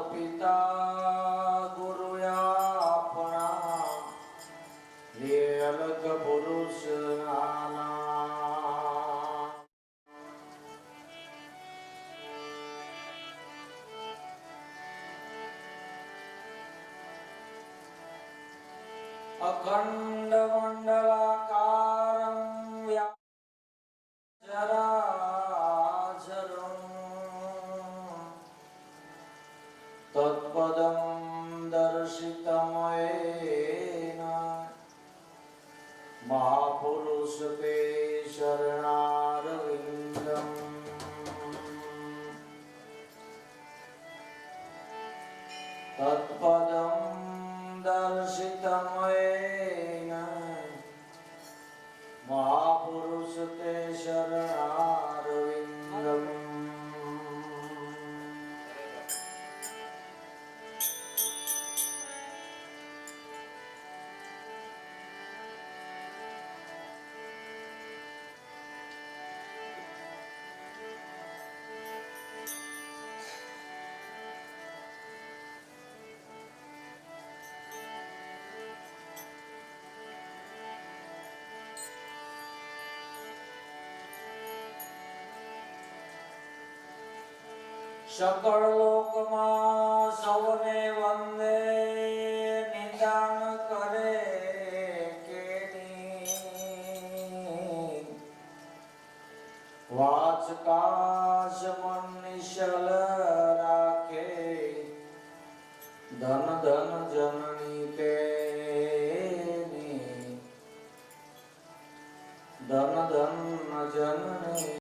પિતા ગુરુ આપણા એ અલગ પુરુષ નાના અખંડ મંડલાકારં વ્યાચરાચરં તત્પદં દર્શિતમયેન મહાપુરુષ તે શરણારવિંદમ તત્પદં દર્શિતમયેન મહાપુરુષ તે શરણારવિંદમ सकल लोकમાં સૌને વંદે નિદાન કરે કેની વાચ કાશ મન નિશ્ચલ રાખે ધન ધન જનની તેની ધન ધન જનની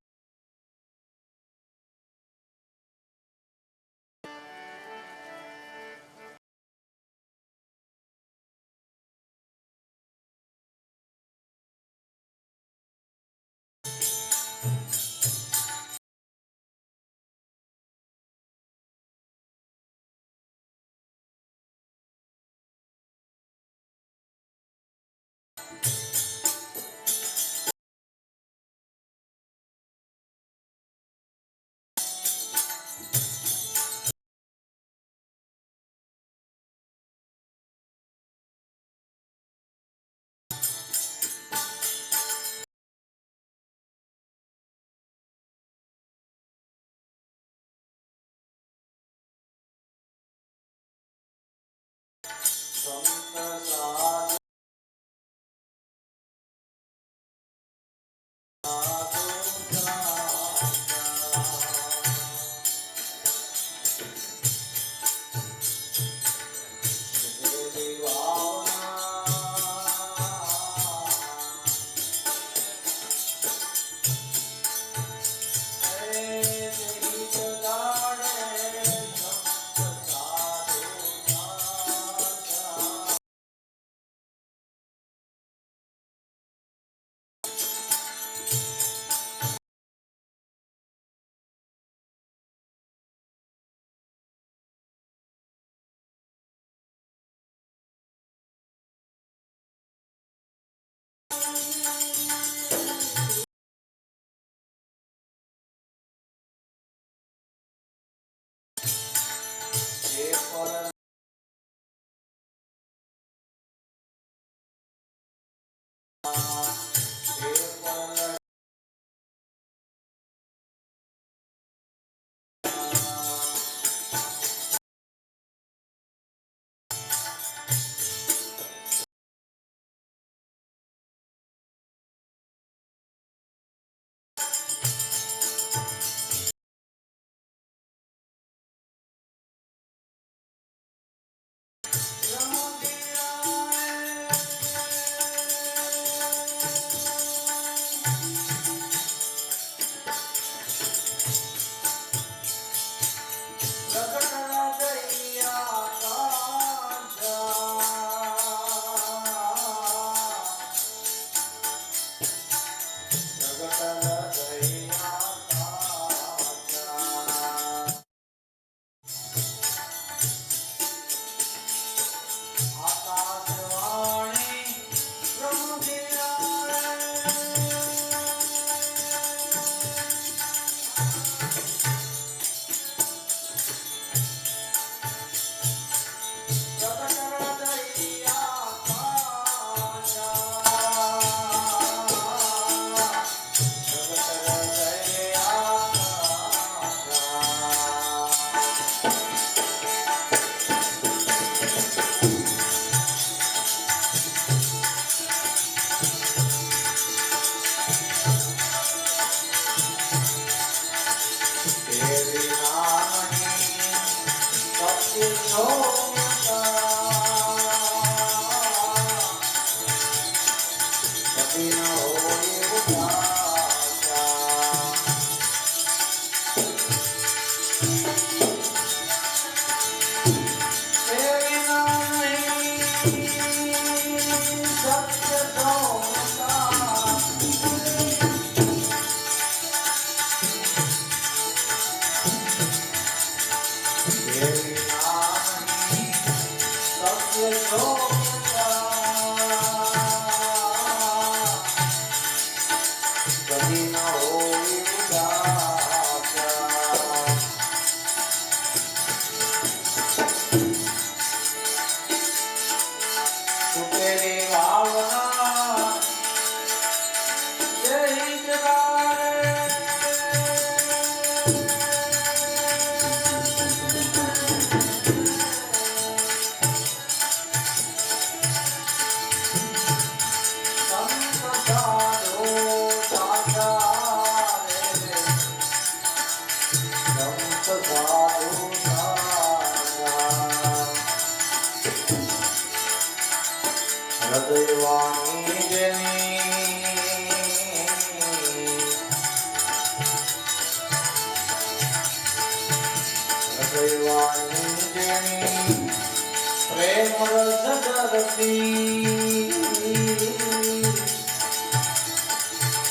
પ્રેમ રસ ધરતી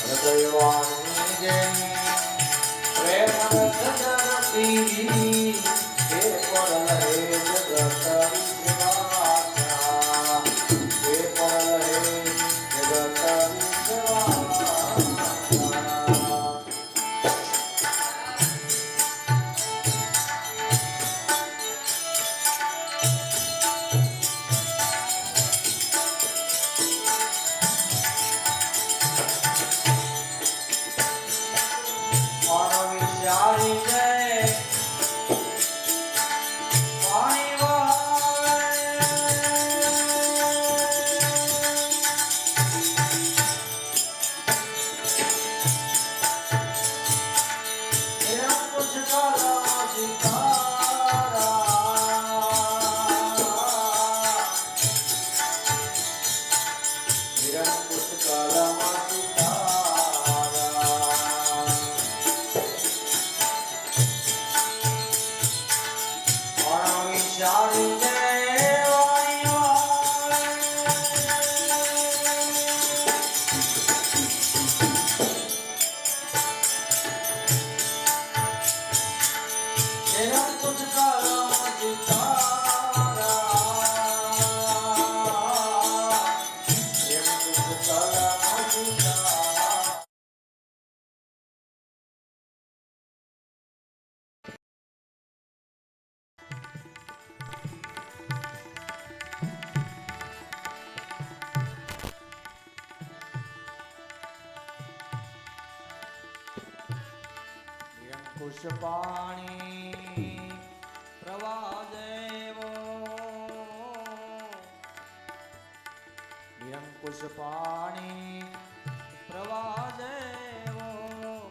હૃદયવાણી જેની પ્રેમ રસ ધરતી હે પરલ હે જગત વિશ્વાસા હે પરલ હે જગત વિશ્વાસા વિચારી જાય પાણી પાણી પ્રવાહ દેવો નિરંકુશ પાણી પ્રવાહ દેવો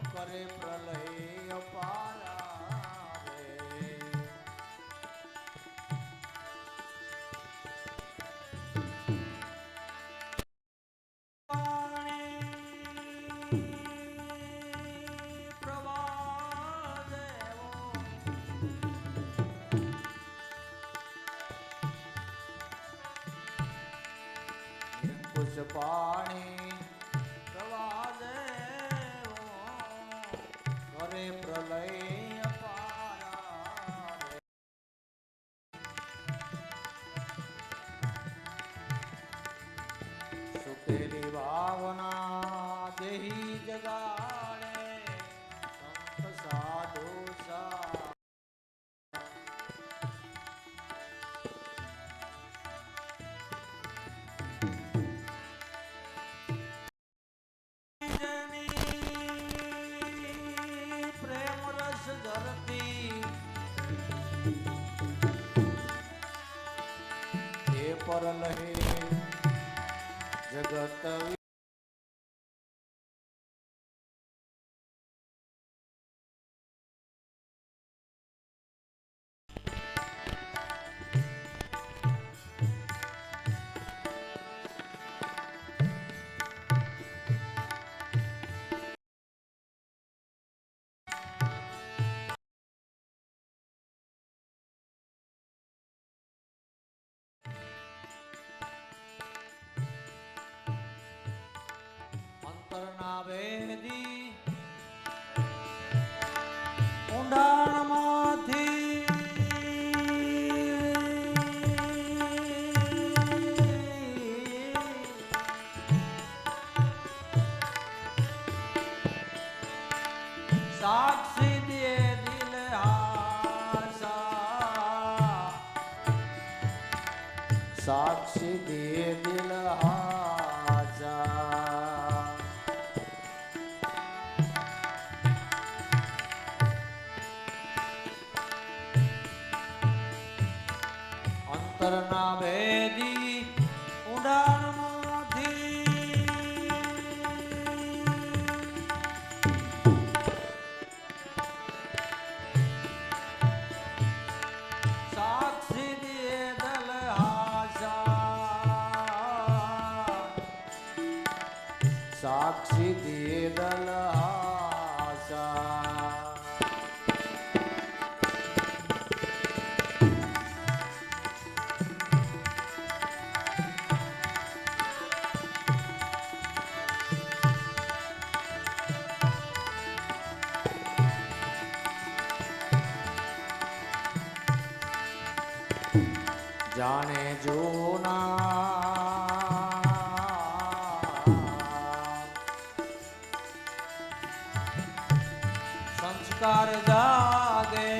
કરે પ્રલય પારાવે પાણી પ્રવાહ દેવો કરે પ્રલય પારાવે સુતેલી ભાવના દેહી જગાડે સંત સાધુ સા પરલ હે જગત વેદી ઊંડાણમાંથી સાક્ષી દે દિલ હાસા સાક્ષી દે દિલ હાસા અંતરના ભેદી ઊંડાણમાંથી સાક્ષી દે દલ હાસા સાક્ષી દે દલ હાસા જાણે જૂના સંસ્કાર જાગે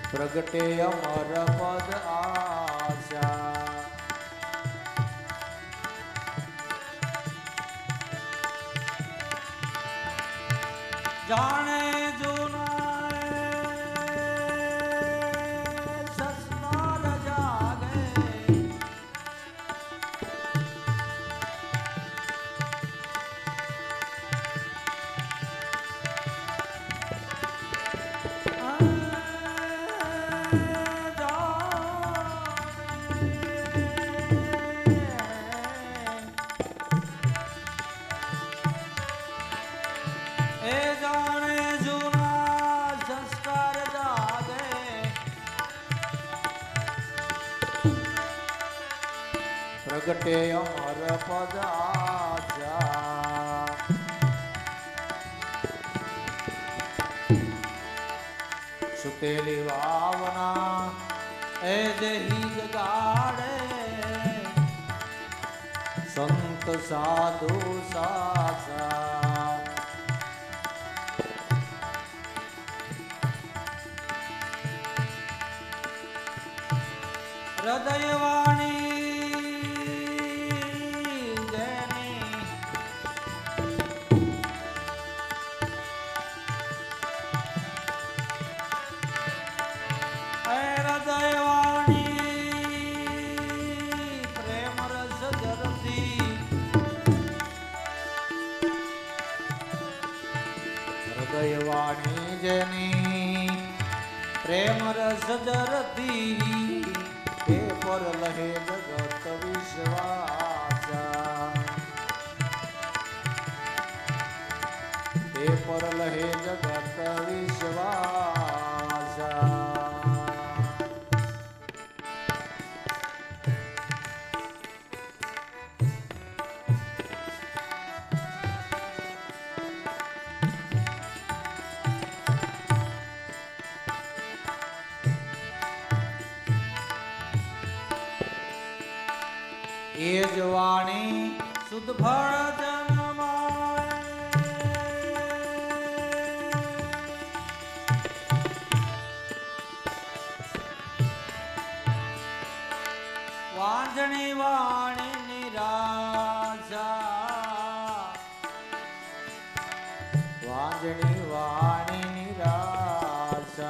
પ્રગટે અમર પદ આશા જાણે પ્રગટે અમર પદ આશા સુતેલી વાવના એ દેહી જગાડે સંત સાધુ સાસા હૃદય વાણી વાણી જેની પ્રેમ રસ જરતી એ પર લહે જગત વિશ્વાસા એ પર લહે જગત વિશ્વાસા એ જ વાણી શુદ્ધ ફળ જન્માય વાંજણી વાણી નિરાશા વાંજણી વાણી નિરાશા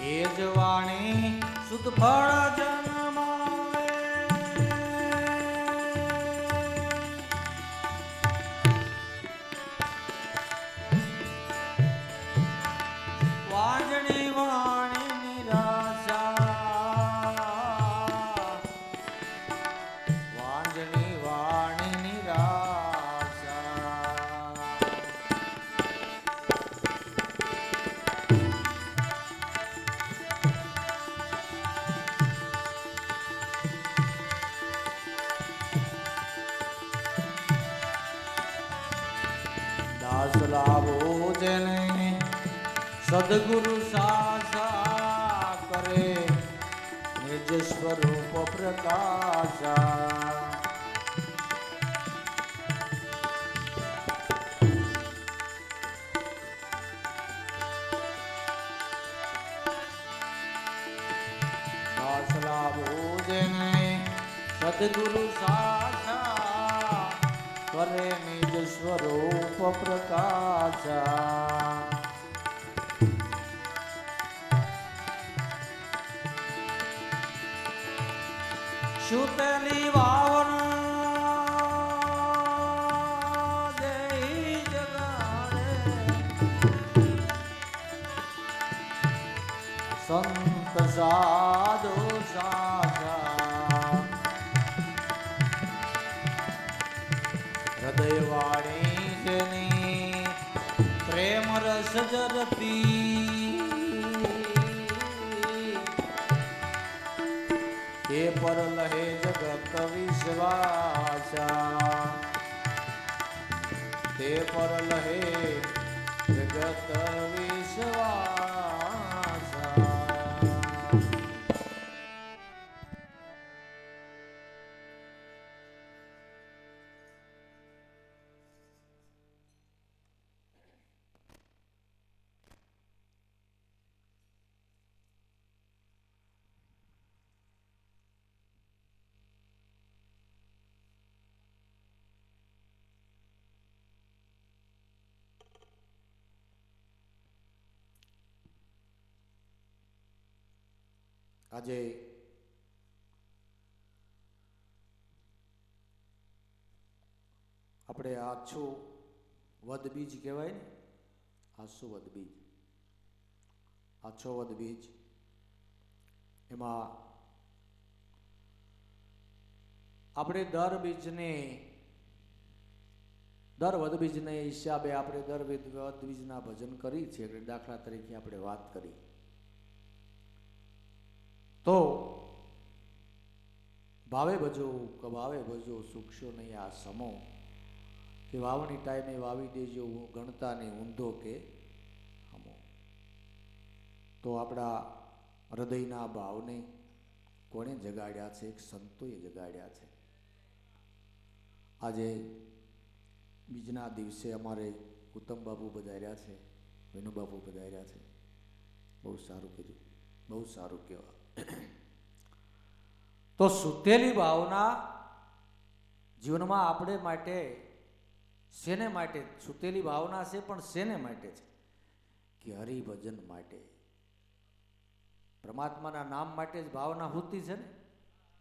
એ જ વાણી શુદ્ધ ફળ જન્માવે વાંજણી વાણી નિરાશા વાંજણી વાણી નિરાશા દાસ લાભો જેને સદગુરુ સાસા કરે નિજ સ્વરૂપ પ્રકાશા દાસ લાભો જેને સદગુરુ સાસા કરે નિજ સ્વરૂપ પ્રકાશા સુતેલી વાવના દેહી જગાડે સંત સાધુ સાસા હૃદય વાણી જેની પ્રેમ રસ જરતી એ પર લહે જગત વિશ્વાસા વિશ્વાસા તે પર લહે જગત વિશ્વાસા. આજે આપણે આછું વદબીજ કહેવાય ને, આછું વદબીજ, આછો વદબીજ, એમાં આપણે દર વદબીજને હિસાબે આપણે દર વદબીજના ભજન કરી છે. દાખલા તરીકે આપણે વાત કરી તો ભાવે ભજો કભાવે ભજો સુખશો નહીં આ સમો, કે વાવણી ટાઈમે વાવી દેજો ગણતા નહીં ઊંધો કે હમો. તો આપણા હૃદયના ભાવને કોણે જગાડ્યા છે? એક સંતોએ જગાડ્યા છે. આજે બીજના દિવસે અમારે ઉત્તમ બાપુ પધાર્યા છે, વિનુ બાપુ પધાર્યા છે. બહુ સારું કીધું, બહુ સારું કહેવાય. તો સુતેલી ભાવના જીવનમાં આપણે માટે શેને માટે સુતેલી ભાવના છે? પણ શેને માટે છે? કે હરિભજન માટે, પરમાત્માના નામ માટે જ ભાવના હોતી છે ને.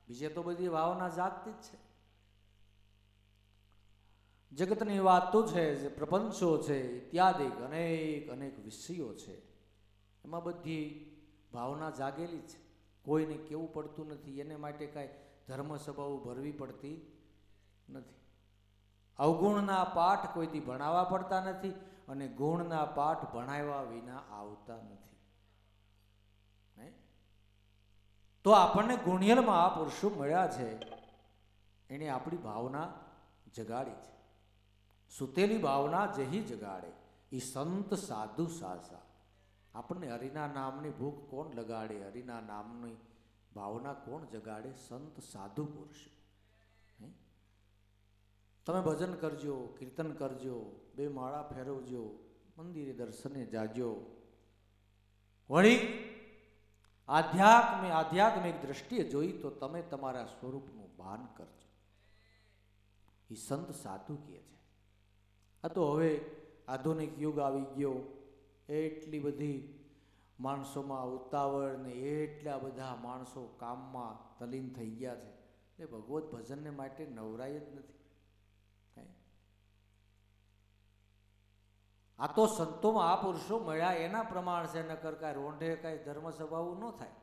બીજે તો બધી ભાવના જાગતી જ છે. જગતની વાતો છે, પ્રપંચો છે, ઇત્યાદિ અનેક વિષયો છે, એમાં બધી ભાવના જાગેલી છે. કોઈને કેવું પડતું નથી, એને માટે કાંઈ ધર્મ સભાઓ ભરવી પડતી નથી. અવગુણના પાઠ કોઈથી ભણાવવા પડતા નથી અને ગુણના પાઠ ભણાવ્યા વિના આવતા નથી. તો આપણને ગુણિયલ મહાપુરુષો મળ્યા છે, એને આપણી ભાવના જગાડી છે. સુતેલી ભાવના જેહી જગાડે એ સંત સાધુ સાસા. આપણને હરિના નામની ભૂખ કોણ લગાડે? હરિના નામની ભાવના કોણ જગાડે? સંત સાધુ પુરુષ. તમે ભજન કરજો, કીર્તન કરજો, બે માળા ફેરવજો, મંદિરે દર્શને જાજો, વળી આધ્યાત્મિક દ્રષ્ટિએ જોઈ તો તમે તમારા સ્વરૂપનું ભાન કરજો. એ સંત સાધુ કહે છે. આ તો હવે આધુનિક યુગ આવી ગયો, એટલી બધી માણસોમાં ઉતાવળ ને એટલા બધા માણસો કામમાં તલીન થઈ ગયા છે એટલે ભગવત ભજનને માટે નવરાય જ નથી. આ તો સંતોમાં આ પુરુષો મળ્યા એના પ્રમાણ છે, નકર કાંઈ રોંઢે કાંઈ ધર્મ સભાઓ ન થાય.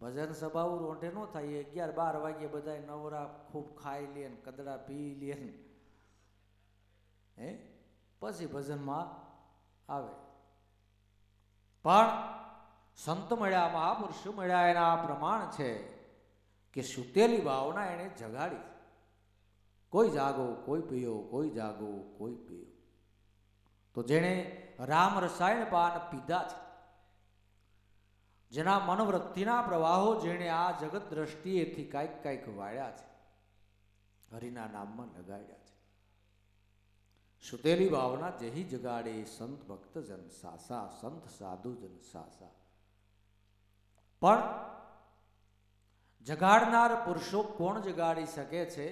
ભજન સભાઓ રોંઢે ન થાય. 11-12 વાગ્યે બધા નવરા ખૂબ ખાઈ લે ને કદડા પી લે ને પછી ભજનમાં આવે. પણ સંત મળ્યા, મહાપુરુષો મળ્યા, એના આ પ્રમાણ છે કે સુતેલી ભાવના એને જગાડી. કોઈ જાગો કોઈ પીયો, કોઈ જાગો કોઈ પીયો. તો જેણે રામ રસાયણ પાન પીધા છે, જેના મનવૃત્તિના પ્રવાહો જેણે આ જગત દ્રષ્ટિએથી કાંઈક વાળ્યા છે, હરિના નામમાં લગાડ્યા છે. સુતેલી ભાવના જેહી જગાડે સંત ભક્ત જન સાસા, સંત સાધુ જન સાસા. પણ જગાડનાર પુરુષો કોણ જગાડી શકે છે?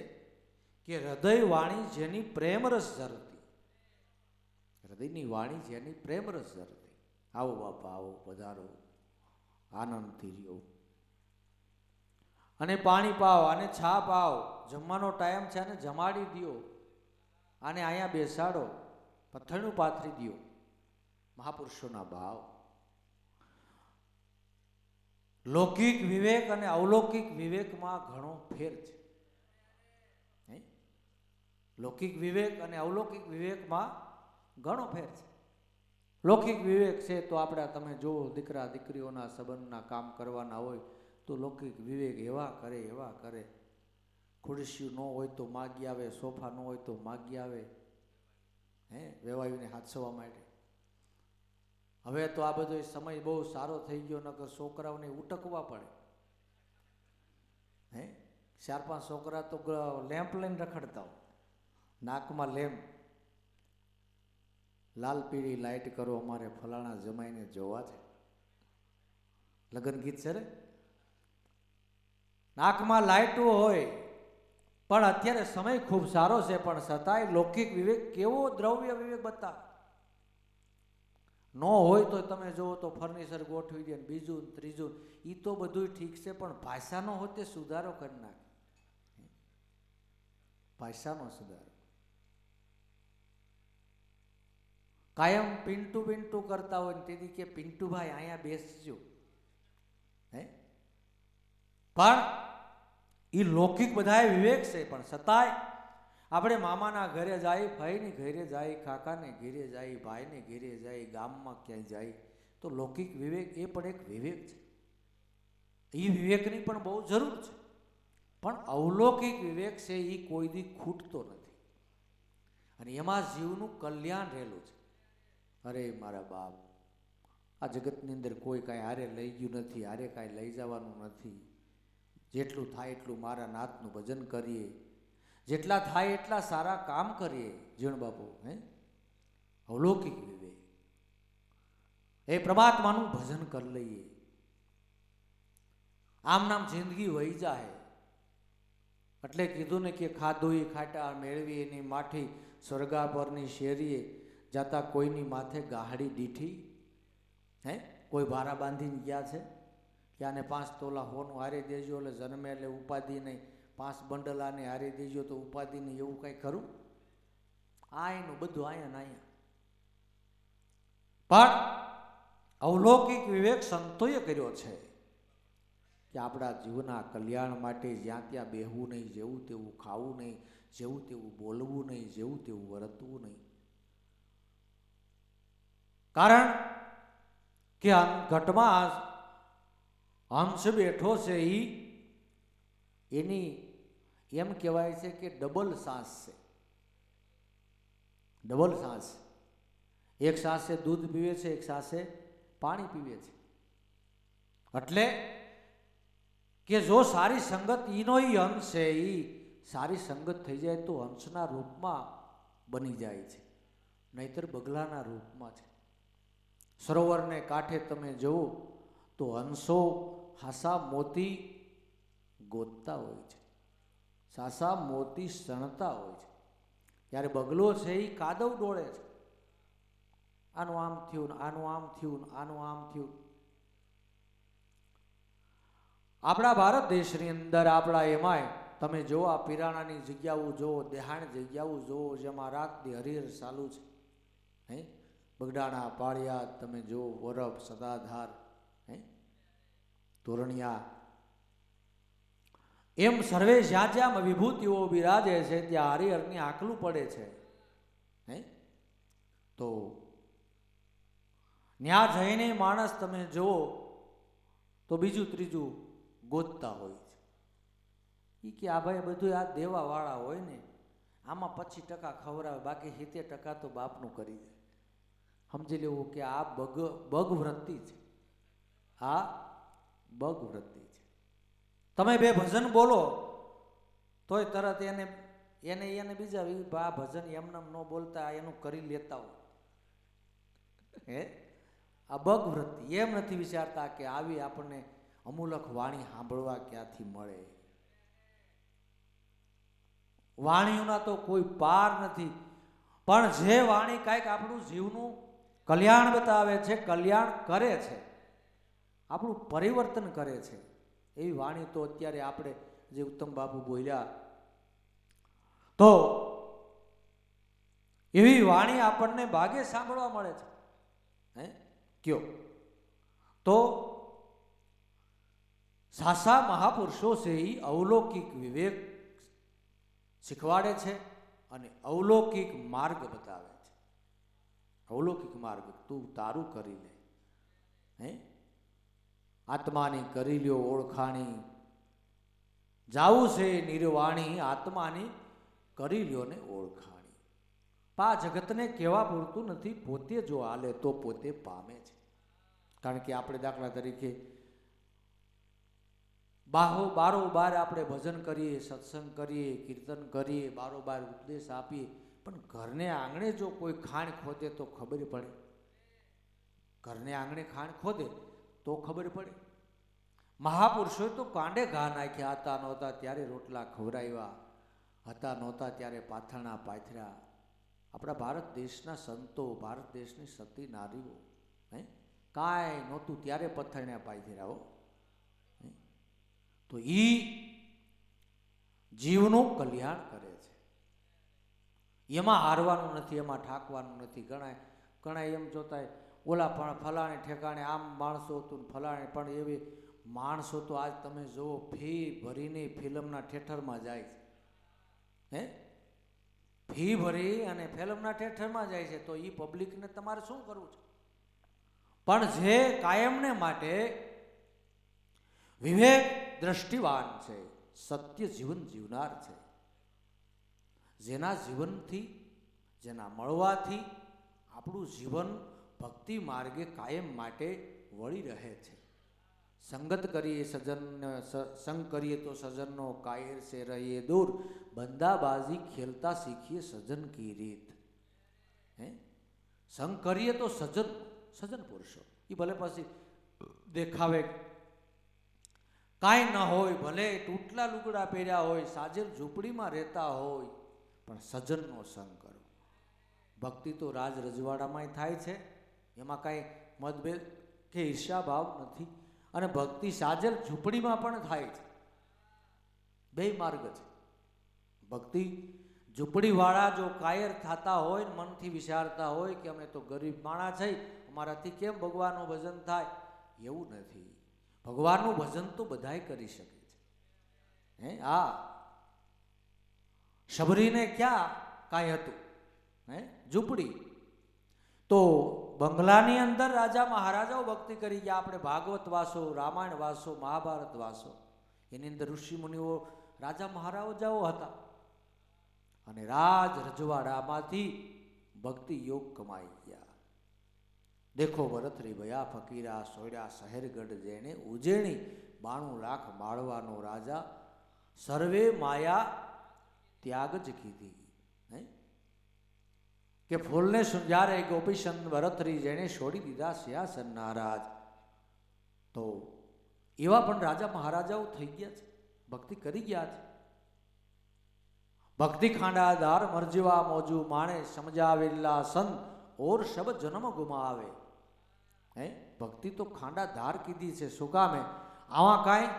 કે હૃદય વાણી જેની પ્રેમરસ ઝરતી, હૃદયની વાણી જેની પ્રેમરસ ઝરતી. આવો બાપા આવો, પધારો, આનંદથી રહ્યો, અને પાણી પાવ, અને છા પાવ, જમવાનો ટાઈમ છે અને જમાડી દો, આને અહીંયા બેસાડો, પથ્થરનું પાથરી દો. મહાપુરુષોના ભાવ. લૌકિક વિવેક અને અવલૌકિક વિવેકમાં ઘણો ફેર છે. લૌકિક વિવેક અને અવલૌકિક વિવેકમાં ઘણો ફેર છે. લૌકિક વિવેક છે તો આપણે તમે જો દીકરા દીકરીઓના સંબંધના કામ કરવાના હોય તો લૌકિક વિવેક એવા કરે. ખુરશી ન હોય તો માગી આવે, સોફા ન હોય તો માગી આવે, વેવાયુને હાથસવા માટે. હવે તો આ બધો સમય બહુ સારો થઈ ગયો, નકર છોકરાઓને ઉટકવા પડે. 4-5 છોકરા તો લેમ્પ લઈને રખડતા હોય, નાકમાં લેમ્પ, લાલ પીળી લાઈટ કરો, અમારે ફલાણા જમાઈને જોવા છે. લગ્ન ગીત છે રે, નાકમાં લાઈટો હોય. પણ અત્યારે સમય ખૂબ સારો છે, પણ છતાંય લૌકિક વિવેક કેવો દ્રવ્ય વિવેક બતાવે. ન હોય તો તમે જુઓ તો ફર્નિચર ગોઠવી દે, બીજું ત્રીજું, એ તો બધું ઠીક છે, પણ ભાષાનો હોતે સુધારો કરી નાખે. ભાષાનો સુધારો. કાયમ પિન્ટુ કરતા હોય ને તેથી કે પિન્ટુભાઈ અહીંયા બેસજો. પણ એ લૌકિક બધાય વિવેક છે, પણ છતાંય આપણે મામાના ઘરે જાય, ભાઈની ઘરે જાય, કાકાને ઘરે જાય, ભાઈને ઘરે જાય, ગામમાં ક્યાંય જાય, તો લૌકિક વિવેક એ પણ એક વિવેક છે. એ વિવેકની પણ બહુ જરૂર છે, પણ અવલૌકિક વિવેક છે એ કોઈ દી ખૂટતો નથી, અને એમાં જીવનું કલ્યાણ રહેલું છે. અરે મારા બાપ, આ જગતની અંદર કોઈ કાંઈ હારે લઈ ગયું નથી, હારે કાંઈ લઈ જવાનું નથી. જેટલું થાય એટલું મારા નાથનું ભજન કરીએ, જેટલા થાય એટલા સારા કામ કરીએ. જીણ બાપુ અવલૌકિક વિવેક, એ પરમાત્માનું ભજન કરી લઈએ. આમ નામ જિંદગી વહી જાય. એટલે કીધું ને કે ખાધું ખાટા મેળવી એની માઠી, સ્વર્ગા પરની શેરીએ જાતા કોઈની માથે ગાહડી દીઠી. કોઈ ભારા બાંધીને ગયા છે કે આને 5 તોલા હોનું હારી દેજો એટલે જન્મે એટલે ઉપાધિ નહીં, 5 બંડલ આને હારી દેજો તો ઉપાધિ નહીં, એવું કંઈ ખરું? આ એનું બધું અહીંયા ને અહીંયા. પણ અવલૌકિક વિવેક સંતોએ કર્યો છે કે આપણા જીવના કલ્યાણ માટે જ્યાં ત્યાં બેહવું નહીં, જેવું તેવું ખાવું નહીં, જેવું તેવું બોલવું નહીં, જેવું તેવું વર્તવું નહીં. કારણ કે ઘટમાં હંસ બેઠો છે, એની એમ કહેવાય છે કે ડબલ શ્વાસ છે. ડબલ શ્વાસ. એક શ્વાસે દૂધ પીવે છે, એક શ્વાસે પાણી પીવે છે. એટલે કે જો સારી સંગત ઈનો હંસ છે, એ સારી સંગત થઈ જાય તો હંસના રૂપમાં બની જાય છે, નહીતર બગલાના રૂપમાં છે. સરોવરને કાંઠે તમે જુઓ તો હંસો હાસા મોતી ગોતતા હોય છે, સાસા મોતી સણતા હોય છે. ત્યારે બગલો છે એ કાદવ ડોળે છે, આનું આમ થયું, આનું આમ થયું, આનું આમ થયું. આપણા ભારત દેશની અંદર આપણા એમાંય તમે જો આ પીરાણાની જગ્યાઓ જુઓ, દેહાણ જગ્યાઓ જુઓ, જેમાં રાત દી હરિહર ચાલુ છે. બગડાણા, પાળિયાદ, તમે જો વરફ, સદાધાર, તોરણિયા, એમ સર્વે જ્યાં જ્યાં વિભૂતિઓ બિરાજે છે ત્યાં હરિહરની આકલું પડે છે. તો ન્યા જઈને માણસ તમે જુઓ તો બીજું ત્રીજું ગોતતા હોય છે. એ કે આ ભાઈ બધું આ દેવાવાળા હોય ને, આમાં 25% ખવડાવે, બાકી 70% તો બાપનું કરી દે. સમજી લેવું કે આ બગ વૃત્તિ છે, આ બગ વૃત્તિ છે. તમે 2 ભજન બોલો તોય તરત એને બીજા આ ભજન એમને ન બોલતા એનું કરી લેતા હોય. આ બગ વૃત્તિ. એમ નથી વિચારતા કે આવી આપણને અમૂલક વાણી સાંભળવા ક્યાંથી મળે. વાણીઓના તો કોઈ પાર નથી, પણ જે વાણી કાંઈક આપણું જીવનું કલ્યાણ બતાવે છે, કલ્યાણ કરે છે, આપણું પરિવર્તન કરે છે, એવી વાણી તો અત્યારે આપણે જે ઉત્તમ બાપુ બોલ્યા, તો એવી વાણી આપણને ભાગે સાંભળવા મળે છે. કયો તો સાસા મહાપુરુષો છે એ અવલૌકિક વિવેક શીખવાડે છે અને અવલૌકિક માર્ગ બતાવે છે. અવલૌકિક માર્ગ તું તારું કરી લે. આત્માની કરી લ્યો ઓળખાણી, જાવું છે નિર્વાણી, આત્માની કરી લ્યો ને ઓળખાણી. પા જગતને કહેવા પૂરતું નથી, પોતે જો હાલે તો પોતે પામે છે. કારણ કે આપણે દાખલા તરીકે બારોબાર આપણે ભજન કરીએ, સત્સંગ કરીએ, કીર્તન કરીએ, બારોબાર ઉપદેશ આપીએ, પણ ઘરને આંગણે જો કોઈ ખાણ ખોદે તો ખબર પડે. ઘરને આંગણે ખાણ ખોદે તો ખબર પડે. મહાપુરુષોએ તો કાંડે ઘા નાખ્યા. હતા નહોતા ત્યારે રોટલા ખવડાવ્યા, હતા નહોતા ત્યારે પાથરણા પાથર્યા. આપણા ભારત દેશના સંતો, ભારત દેશની સતી નારીઓ કાંઈ નહોતું ત્યારે પથરણા પાથર્યા હો. તો ઈ જીવનું કલ્યાણ કરે છે. એમાં હારવાનું નથી, એમાં ઠાકવાનું નથી. ઘણા એમ જોતા ઓલા પણ ફલાણે ઠેકાણે આમ માણસો હતું, ફલાણે પણ એવી માણસો તો આજ તમે જુઓ ફી ભરીને ફિલ્મના થિયેટરમાં જાય છે. ફી ભરી અને ફિલ્મના થિયેટરમાં જાય છે, તો એ પબ્લિકને તમારે શું કરવું છે? પણ જે કાયમને માટે વિવેક દ્રષ્ટિવાન છે, સત્ય જીવન જીવનાર છે, જેના જીવનથી, જેના મળવાથી આપણું જીવન ભક્તિ માર્ગે કાયમ માટે વળી રહે છે. સંગત કરીએ સજન, સંગ કરીએ તો સજનનો કાયર સે રહીએ દૂર, બંદાબાજી ખેલતા શીખીએ સજન કી રીત. સંગ કરીએ તો સજન પુરુષો, એ ભલે પછી દેખાવે કાંઈ ન હોય, ભલે તૂટલા લુગડા પહેર્યા હોય, સાજેલ ઝૂંપડીમાં રહેતા હોય, પણ સજનનો સંગ કરો. ભક્તિ તો રાજ રજવાડામાંય થાય છે, એમાં કાંઈ મતભેદ કે ઈર્ષ્યા ભાવ નથી. અને ભક્તિ સાજેલ ઝૂંપડીમાં પણ થાય છે. બે માર્ગ છે. ભક્તિ ઝૂંપડીવાળા જો કાયર થતા હોય, મનથી વિચારતા હોય કે અમે તો ગરીબ માણસ છે, અમારાથી કેમ ભગવાનનું ભજન થાય, એવું નથી. ભગવાનનું ભજન તો બધાય કરી શકે છે. શબરીને ક્યાં કાંઈ હતું? ઝૂંપડી. તો બંગલાની અંદર રાજા મહારાજાઓ ભક્તિ કરી ગયા. આપણે ભાગવત વાસો, રામાયણ વાસો, મહાભારત વાસો, એની અંદર ઋષિ મુનિઓ, રાજા મહારાજાઓ હતા. અને રાજ રજવાડામાંથી ભક્તિ યોગ કમાઈ ગયા. દેખો ભરતરી ભયા ફકીરા, સોયડા શહેરગઢ જેણે ઉજેણી, 92 લાખ માળવાનો રાજા, સર્વે માયા ત્યાગ જ કીધી. કે ફૂલને સુંજારે ગોપીચંદ ભરતરી જેણે છોડી દીધા સિંહાસન નારાજ. તો એવા પણ રાજા મહારાજાઓ થઈ ગયા છે, ભક્તિ કરી ગયા છે. ભક્તિ ખાંડાદાર મરજીવા મોજુ માણે, સમજાવેલા સંત ઓર શબ જન્મ ગુમાવે. ભક્તિ તો ખાંડાધાર કીધી છે. શું કામે? આવા કાંઈ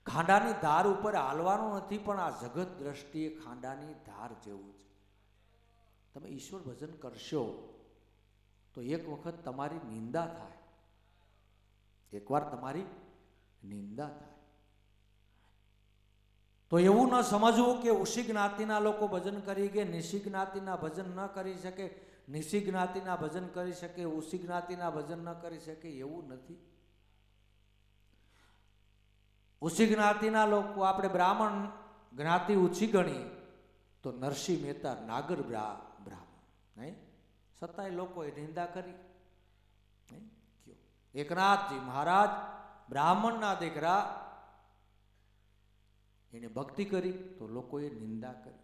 ખાંડાની ધાર ઉપર હાલવાનું નથી, પણ આ જગત દ્રષ્ટિએ ખાંડાની ધાર જેવું છે. તમે ઈશ્વર ભજન કરશો તો એક વખત તમારી નિંદા થાય, એકવાર તમારી નિંદા થાય. તો એવું ન સમજવું કે ઉષી જ્ઞાતિના લોકો ભજન કરી કે નિશી જ્ઞાતિના ભજન ન કરી શકે, નિશી જ્ઞાતિના ભજન કરી શકે, ઉષી જ્ઞાતિના ભજન ન કરી શકે, એવું નથી. ઉષી જ્ઞાતિના લોકો, આપણે બ્રાહ્મણ જ્ઞાતિ ઓછી ગણીએ તો નરસિંહ મહેતા નાગર બ્રાહ્મણ, છતાંય લોકોએ નિંદા કરી. એકનાથજી મહારાજ બ્રાહ્મણના દીકરા, એને ભક્તિ કરી તો લોકોએ નિંદા કરી.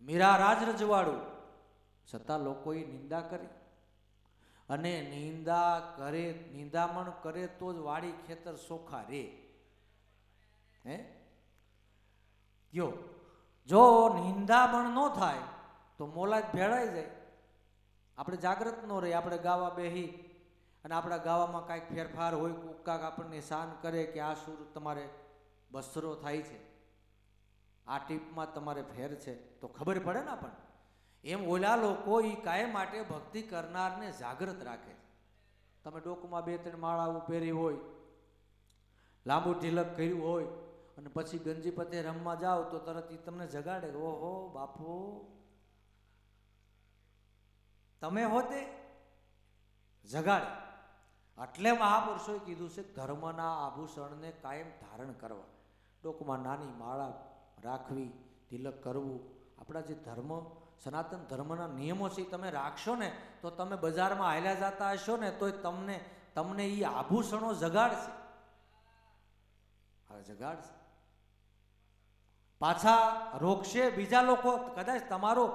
મીરા રાજ રજવાડું, છતાં લોકોએ નિંદા કરી. અને નિંદામણ કરે તો જ વાડી ખેતર સોખા રે. જો નિંદામણ ન થાય તો મોલાદ ભેળાઈ જાય. આપણે જાગૃત ન રહી, આપણે ગાવા બેહી અને આપણા ગાવામાં કાંઈક ફેરફાર હોય, કાક આપણને શાન કરે કે આ સુર તમારે બસરો થાય છે, આ ટીપમાં તમારે ફેર છે, તો ખબર પડે ને આપણને. એમ ઓલા લોકો એ કાયમ માટે ભક્તિ કરનારને જાગૃત રાખે. તમે ડોકમાં 2-3 માળાઓ પહેરી હોય, લાંબુ ઢીલક કર્યું હોય, અને પછી ગંજીપતે રમવા જાઓ તો તરત એ તમને જગાડે. ઓહો બાપુ, તમે હોતે જગાડે. એટલે મહાપુરુષોએ કીધું છે ધર્મના આભૂષણને કાયમ ધારણ કરવા, ટૂંકમાં નાની માળા રાખવી, તિલક કરવું. આપણા જે ધર્મ સનાતન ધર્મના નિયમો છે તમે રાખશો ને તો તમે બજારમાં હાલ્યા જતા હશો ને તો તમને એ આભૂષણો જગાડશે. હવે જગાડશે, પાછા રોકશે બીજા લોકો. કદાચ તમારો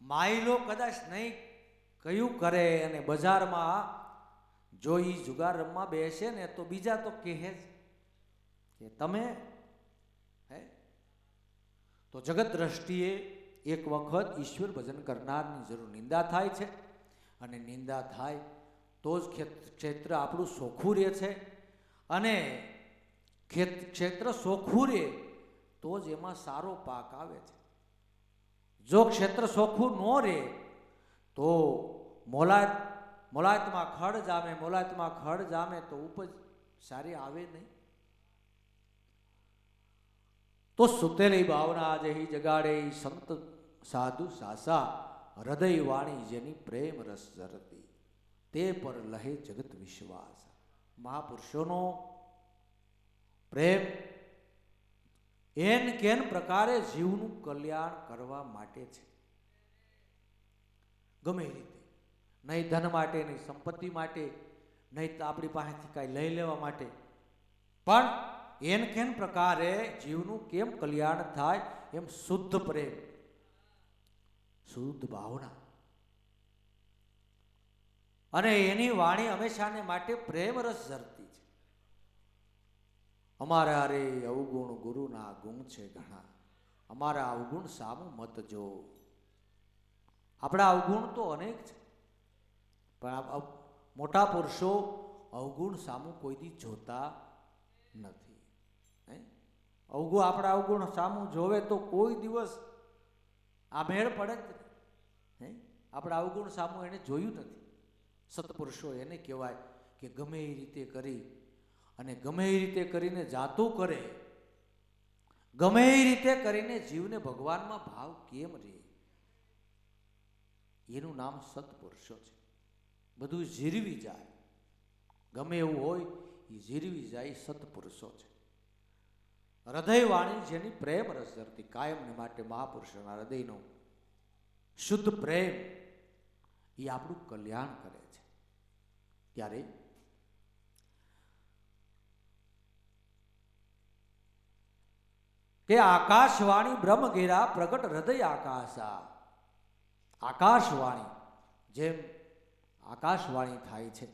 માયલો કદાચ નહીં કયું કરે અને બજારમાં જો એ જુગાર રમવા બેસે ને તો બીજા તો કહે જ કે તમે હે. તો જગત દ્રષ્ટિએ એક વખત ઈશ્વર ભજન કરનારની જરૂર નિંદા થાય છે, અને નિંદા થાય તો જ ક્ષેત્ર આપણું ચોખ્ખું રહે છે, અને ક્ષેત્ર ચોખ્ખું રહે તો જ એમાં સારો પાક આવે છે. જો ક્ષેત્ર ચોખ્ખું ન રહે તો મોલાયતમાં ખડ જામે તો ઉપજ સારી આવે નહીં. તો સુતેલી ભાવના જેહી જગાડે સંત સાધુ સાસા, હૃદય વાણી જેની પ્રેમ રસ ઝરતી, તે પર લહે જગત વિશ્વાસ. મહાપુરુષોનો પ્રેમ એન કેન પ્રકારે જીવનું કલ્યાણ કરવા માટે છે. ગમે એ રીતે, નહીં ધન માટે, નહીં સંપત્તિ માટે, નહીં આપણી પાસેથી કાંઈ લઈ લેવા માટે, પણ એન કેન પ્રકારે જીવનું કેમ કલ્યાણ થાય એમ શુદ્ધ પ્રેમ, શુદ્ધ ભાવના, અને એની વાણી હંમેશાને માટે પ્રેમ રસ ઝરતી છે. અમારા રે અવગુણ ગુરુના ગુણ છે ઘણા, અમારા અવગુણ સામું મત જો. આપણા અવગુણ તો અનેક છે, પણ મોટા પુરુષો અવગુણ સામું કોઈ દી જોતા નથી. આપણા અવગુણ સામું જોવે તો કોઈ દિવસ આ મેળ પડે જ નહીં. આપણા અવગુણ સામું એને જોયું નથી. સત્પુરુષો એને કહેવાય કે ગમે એ રીતે કરી અને ગમે એ રીતે કરીને જાતું કરે, ગમે એ રીતે કરીને જીવને ભગવાનમાં ભાવ કેમ રહે, એનું નામ સત્પુરુષો છે. બધું જીરવી જાય, ગમે એવું હોય એ જીરવી જાય, સત્પુરુષો છે. હૃદય વાણી જેની પ્રેમ રસ ઝરતી, કાયમને માટે મહાપુરુષોના હૃદયનો શુદ્ધ પ્રેમ એ આપણું કલ્યાણ કરે છે. ત્યારે કે આકાશવાણી બ્રહ્મ ઘેરા પ્રગટ હૃદય આકાશા. આકાશવાણી જેમ આકાશવાણી થાય છે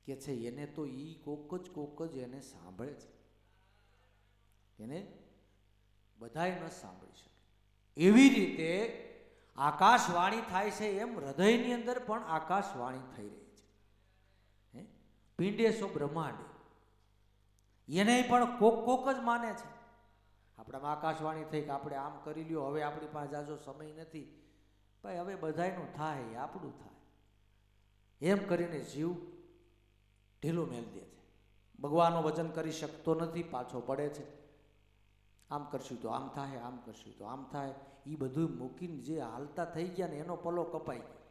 કે છે એને તો ઈ કોક જ એને સાંભળે છે, એને બધાય ન સાંભળી શકે. એવી રીતે આકાશવાણી થાય છે એમ હૃદયની અંદર પણ આકાશવાણી થઈ રહી છે. પિંડેશો બ્રહ્માંડે એને પણ કોક જ માને છે. આપણામાં આકાશવાણી થઈ કે આપણે આમ કરી લ્યો, હવે આપણી પાસે જાજો સમય નથી, ભાઈ હવે બધાયનું થાય, આપણું થાય, એમ કરીને જીવ ઢીલો મેલ દે છે. ભગવાનનું વચન કરી શકતો નથી, પાછો પડે છે. આમ કરશું તો આમ થાય, આમ કરશું તો આમ થાય. એ બધું મૂકીને જે હાલતા થઈ ગયા ને એનો પલો કપાઈ ગયો,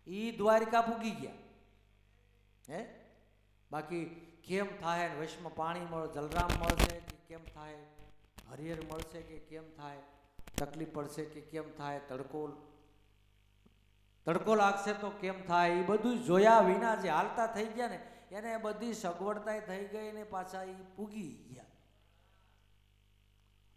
એ દ્વારિકા પૂગી ગયા. બાકી કેમ થાય, વૈષ્ણવ પાણી જલરામ મળશે કે કેમ થાય, હરિહર મળશે કે કેમ થાય, તકલીફ પડશે કે કેમ થાય, તડકો લાગશે તો કેમ થાય, એ બધું જોયા વિના જે હાલતા થઈ ગયા ને એને બધી સગવડતા થઈ ગઈ ને પાછા એ પૂગી ગયા.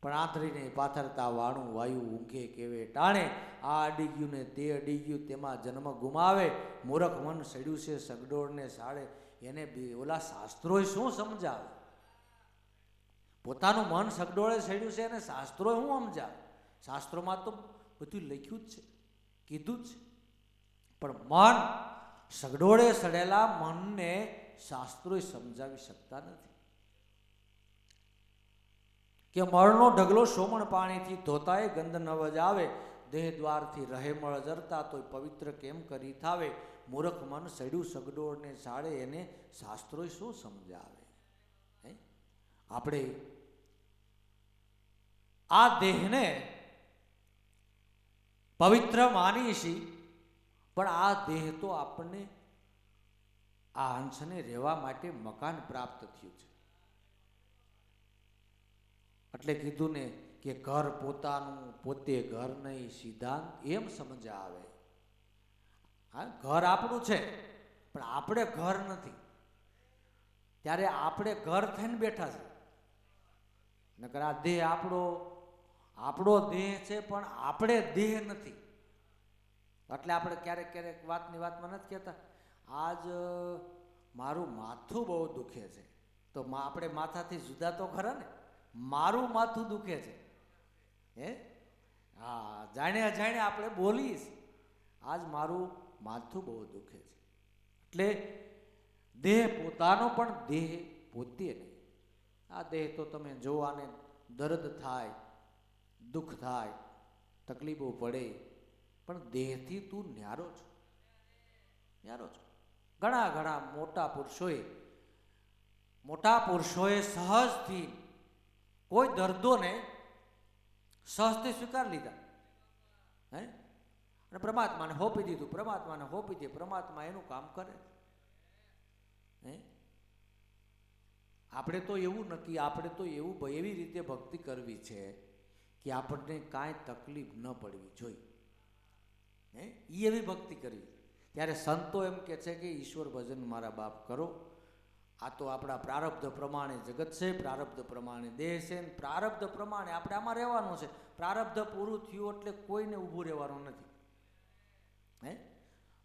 પણ આંતરીને પાથરતા વાણું વાયુ ઊંઘે કેવે ટાણે, આ અડી ગયું ને તે અડી ગયું તેમાં જન્મ ગુમાવે, મૂરખ મન સડ્યું છે સગડોળને સાડે. એને ઓલા શાસ્ત્રોએ શું સમજાવે? પોતાનું મન સગડોળે સડ્યું છે એને શાસ્ત્રોએ શું સમજાવે? શાસ્ત્રોમાં તો બધું લખ્યું જ છે, કીધું જ છે, પણ મન સગડોળે સડેલા મનને શાસ્ત્રોએ સમજાવી શકતા નથી. કે મળનો ઢગલો સોમણ પાણીથી ધોતાય ગંધ ન વજાવે, દેહ દ્વારથી રહે મળ જરતા તોય પવિત્ર કેમ કરી થાવે, મૂર્ખ મન સડ્યું સગડોળને સાડે એને શાસ્ત્રોએ શું સમજાવે? આપણે આ દેહને પવિત્ર માની છીએ, પણ આ દેહ તો આપણને આ હંસને રહેવા માટે મકાન પ્રાપ્ત થયું છે. એટલે કીધું ને કે ઘર પોતાનું પોતે ઘર નહીં સિદ્ધાંત એમ સમજ આવે. હા, ઘર આપણું છે પણ આપણે ઘર નથી. ત્યારે આપણે ઘર થઈને બેઠા છે. નકર આ દેહ આપણો દેહ છે પણ આપણે દેહ નથી. એટલે આપણે ક્યારેક ક્યારેક વાતની વાતમાં નથી કહેતા આજ મારું માથું બહુ દુખે છે, તો આપણે માથાથી જુદા તો ખરા ને. મારું માથું દુખે છે, હે, હા, જાણે આપણે બોલીશ આજ મારું માથું બહુ દુખે છે. એટલે દેહ પોતાનો પણ દેહ પોતે નહીં. આ દેહ તો તમે જો આને દર્દ થાય, દુઃખ થાય, તકલીફો પડે, પણ દેહથી તું ન્યારો છો, ન્યારો છો. ઘણા મોટા પુરુષોએ સહજથી કોઈ દર્દોને સહજથી સ્વીકારી લીધા, હે, અને પરમાત્માને હોપી દીધું. પરમાત્માને હોપી દે, પરમાત્મા એનું કામ કરે. હે, આપણે તો એવું નક્કી, આપણે તો એવી રીતે ભક્તિ કરવી છે કે આપણને કાંઈ તકલીફ ન પડવી જોઈએ. હે, એવી ભક્તિ કરવી. ત્યારે સંતો એમ કે છે કે ઈશ્વર ભજન મારા બાપ કરો. આ તો આપણા પ્રારબ્ધ પ્રમાણે જગત છે, પ્રારબ્ધ પ્રમાણે દેહ છે, પ્રારબ્ધ પ્રમાણે આપણે આમાં રહેવાનું છે. પ્રારબ્ધ પૂરું થયું એટલે કોઈને ઊભું રહેવાનું નથી. હે,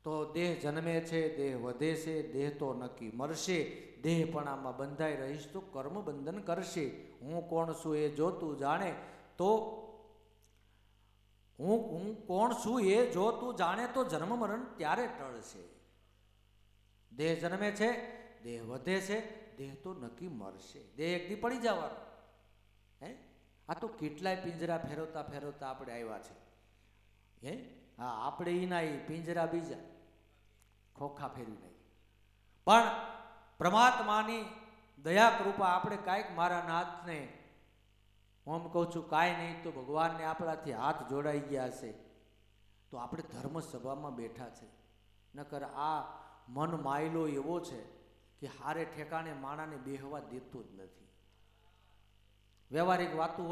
તો દેહ જન્મે છે, દેહ વધે છે, દેહ તો નક્કી મરશે. દેહ પણ આમાં બંધાઈ રહીશ તો કર્મ બંધન કરશે. હું કોણ છું એ જો તું જાણે તો હું કોણ છું એ જો તું જાણે તો જન્મ મરણ ત્યારે ટળશે. દેહ જન્મે છે, દેહ વધે છે, દેહ તો નક્કી મરશે. દેહ એકદી પડી જવાનો. હે, આ તો કેટલાય પિંજરા ફેરવતા આપણે આવ્યા છે. હે, હા, આપણે એના પિંજરા બીજા ખોખા ફેરવી નાખી. પણ પરમાત્માની દયા કૃપા આપણે કાંઈક મારા નાથને, હું કહું છું કાંઈ નહીં તો ભગવાનને આપણાથી હાથ જોડાઈ ગયા છે તો આપણે ધર્મ સભામાં બેઠા છે. નકર આ મન માયલો એવો છે કે હારે ઠેકાણે માણાને બેહવા દેતો જ નથી. વ્યવહારિક વાતું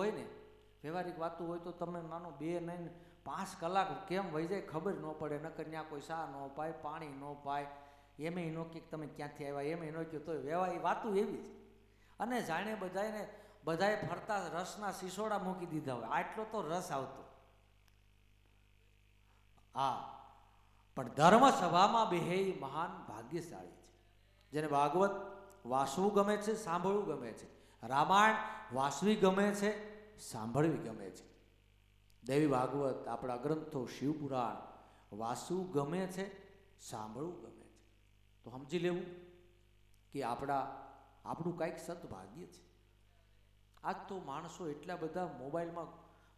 હોય તો તમે માનો 2 નહીં 5 કલાક કેમ વહી જાય ખબર ન પડે. નકર ત્યાં કોઈ શા ન પાય, પાણી ન પાય, એમેય ન કે તમે ક્યાંથી આવ્યા, એમેય ન કહ્યું તો વ્યવહારિક વાતું એવી જ. અને જાણે બધાએ ફરતા રસના સિસોડા મૂકી દીધા હોય, આટલો તો રસ આવતો. હા, પણ ધર્મ સભામાં બેહે મહાન ભાગ્યશાળી છે. જેને ભાગવત વાંચવું ગમે છે, સાંભળવું ગમે છે. રામાયણ વાંચવી ગમે છે, સાંભળવી ગમે છે. દેવી ભાગવત, આપણા ગ્રંથો, શિવપુરાણ વાંચવું ગમે છે, સાંભળવું ગમે છે. તો સમજી લેવું કે આપણું કાંઈક સદભાગ્ય છે. આજ તો માણસો એટલા બધા મોબાઈલમાં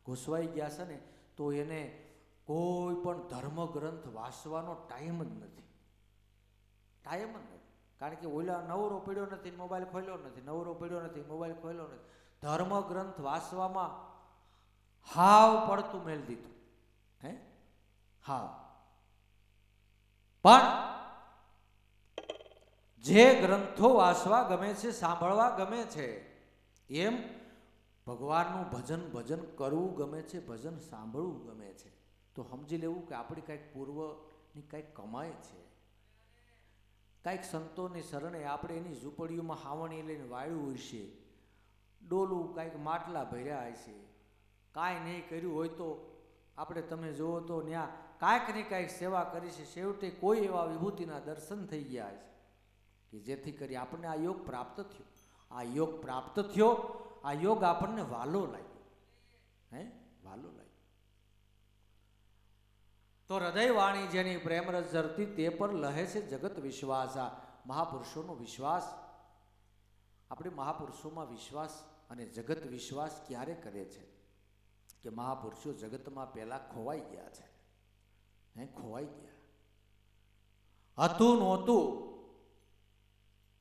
ઘૂસવાઈ ગયા છે ને, તો એને કોઈ પણ ધર્મગ્રંથ વાંચવાનો ટાઈમ જ નથી. કારણ કે ઓલા નવરો પડ્યો નથી, મોબાઈલ ખોલ્યો નથી, ધર્મગ્રંથ વાંચવામાં હાવ પડતું મેળ દીધું. હે, હાવ. પણ જે ગ્રંથો વાંચવા ગમે છે, સાંભળવા ગમે છે, એમ ભગવાનનું ભજન કરવું ગમે છે, ભજન સાંભળવું ગમે છે. તો સમજી લેવું કે આપણી કાંઈક પૂર્વની કાંઈક કમાઈ છે. કાંઈક સંતોની શરણે આપણે એની ઝૂંપડીઓમાં હાવણી લઈને વાળ્યું હશે, ડોલું કાંઈક માટલા ભર્યા હશે, કાંઈ નહીં કર્યું હોય તો આપણે તમે જુઓ તો ત્યાં કાંઈક ને કાંઈક સેવા કરી છે. છેવટે કોઈ એવા વિભૂતિના દર્શન થઈ ગયા છે કે જેથી કરી આપણને આ યોગ પ્રાપ્ત થયો. આ યોગ આપણને વાલો લાગ્યો. હે, વાલો લાગ્યો. તો હૃદય વાણી જેની પ્રેમ રસ ઝરતી તે પર લહે છે જગત વિશ્વાસ. આ મહાપુરુષોનો વિશ્વાસ, આપણે મહાપુરુષોમાં વિશ્વાસ અને જગત વિશ્વાસ ક્યારે કરે છે કે મહાપુરુષો જગતમાં પહેલા ખોવાઈ ગયા છે. ખોવાઈ ગયા, હતું નહોતું,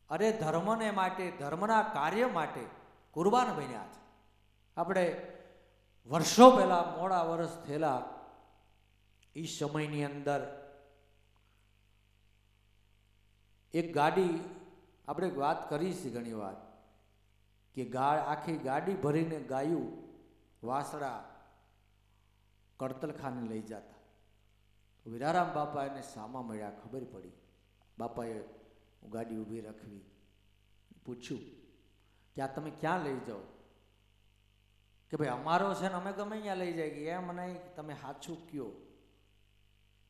અરે ધર્મને માટે, ધર્મના કાર્ય માટે કુરબાન બન્યા છે. આપણે વર્ષો પહેલા, મોડા વર્ષ થયેલા એ સમયની અંદર એક ગાડી આપણે વાત કરી છે ઘણી વાર કે આખી ગાડી ભરીને ગાયું વાસડા કડતલખાને લઈ જતા. વીરારામ બાપા એને સામા મળ્યા, ખબર પડી. બાપાએ ગાડી ઊભી રાખવી, પૂછ્યું કે આ તમે ક્યાં લઈ જાઓ? કે ભાઈ અમારો છે ને અમે ગમે ત્યાં લઈ જાય. કે એમ નહીં, તમે સાચું કયો,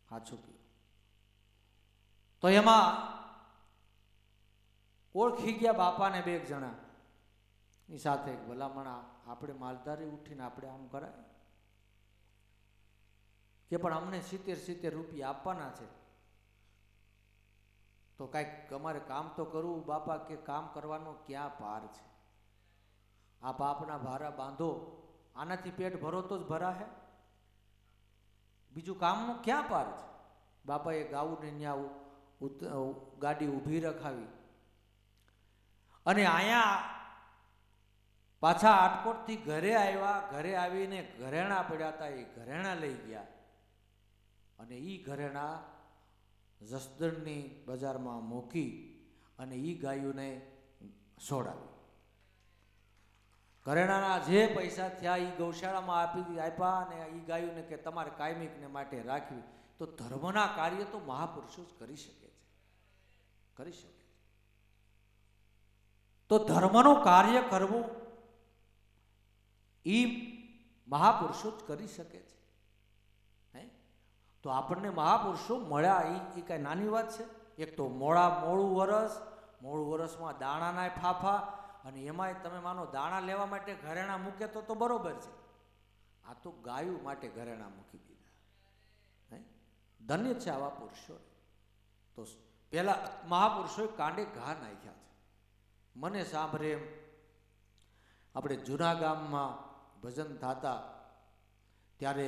સાચું કયો. તો એમાં ઓળખી ગયા બાપાને બે જણા ની સાથે ભલામણા આપણે માલધારી ઉઠીને આપણે આમ કરાય કે પણ અમને 70 રૂપિયા આપવાના છે, તો કાંઈક અમારે કામ તો કરવું. બાપા કે કામ કરવાનો ક્યાં પાર છે? આ બાપના ભારા બાંધો, આનાથી પેટ ભરો તો જ ભરા હે, બીજું કામનો ક્યાં પાર છે? બાપાએ ગાઉને ત્યાં ગાડી ઊભી રખાવી અને અહીંયા પાછા આટકોટથી ઘરે આવ્યા. ઘરે આવીને ઘરેણા પડ્યા હતા, એ ઘરેણા લઈ ગયા અને એ ઘરેણા જસદણની બજારમાં મૂકી અને એ ગાયોને સોડાવી. ઘરેણાના જે પૈસા થયા એ ગૌશાળામાં આપ્યા અને એ ગાયોને કે તમારે કાયમિકને માટે રાખવી. તો ધર્મના કાર્ય તો મહાપુરુષો જ કરી શકે છે, કરી શકે. તો ધર્મનું કાર્ય કરવું એ મહાપુરુષો જ કરી શકે છે. તો આપણને મહાપુરુષો મળ્યા એ કાંઈ નાની વાત છે? એક તો મોડું વરસમાં દાણાના ફાફા, અને એમાંય તમે માનો દાણા લેવા માટે ઘરેણા મૂકે તો બરોબર છે. આ તો ગાયું માટે ઘરેણા મૂકી દીધા. ધન્ય છે આવા પુરુષો. તો પેલા મહાપુરુષોએ કાંડે ઘા નાખ્યા છે. મને સાંભળે એમ આપણે જૂના ગામમાં ભજન થતા ત્યારે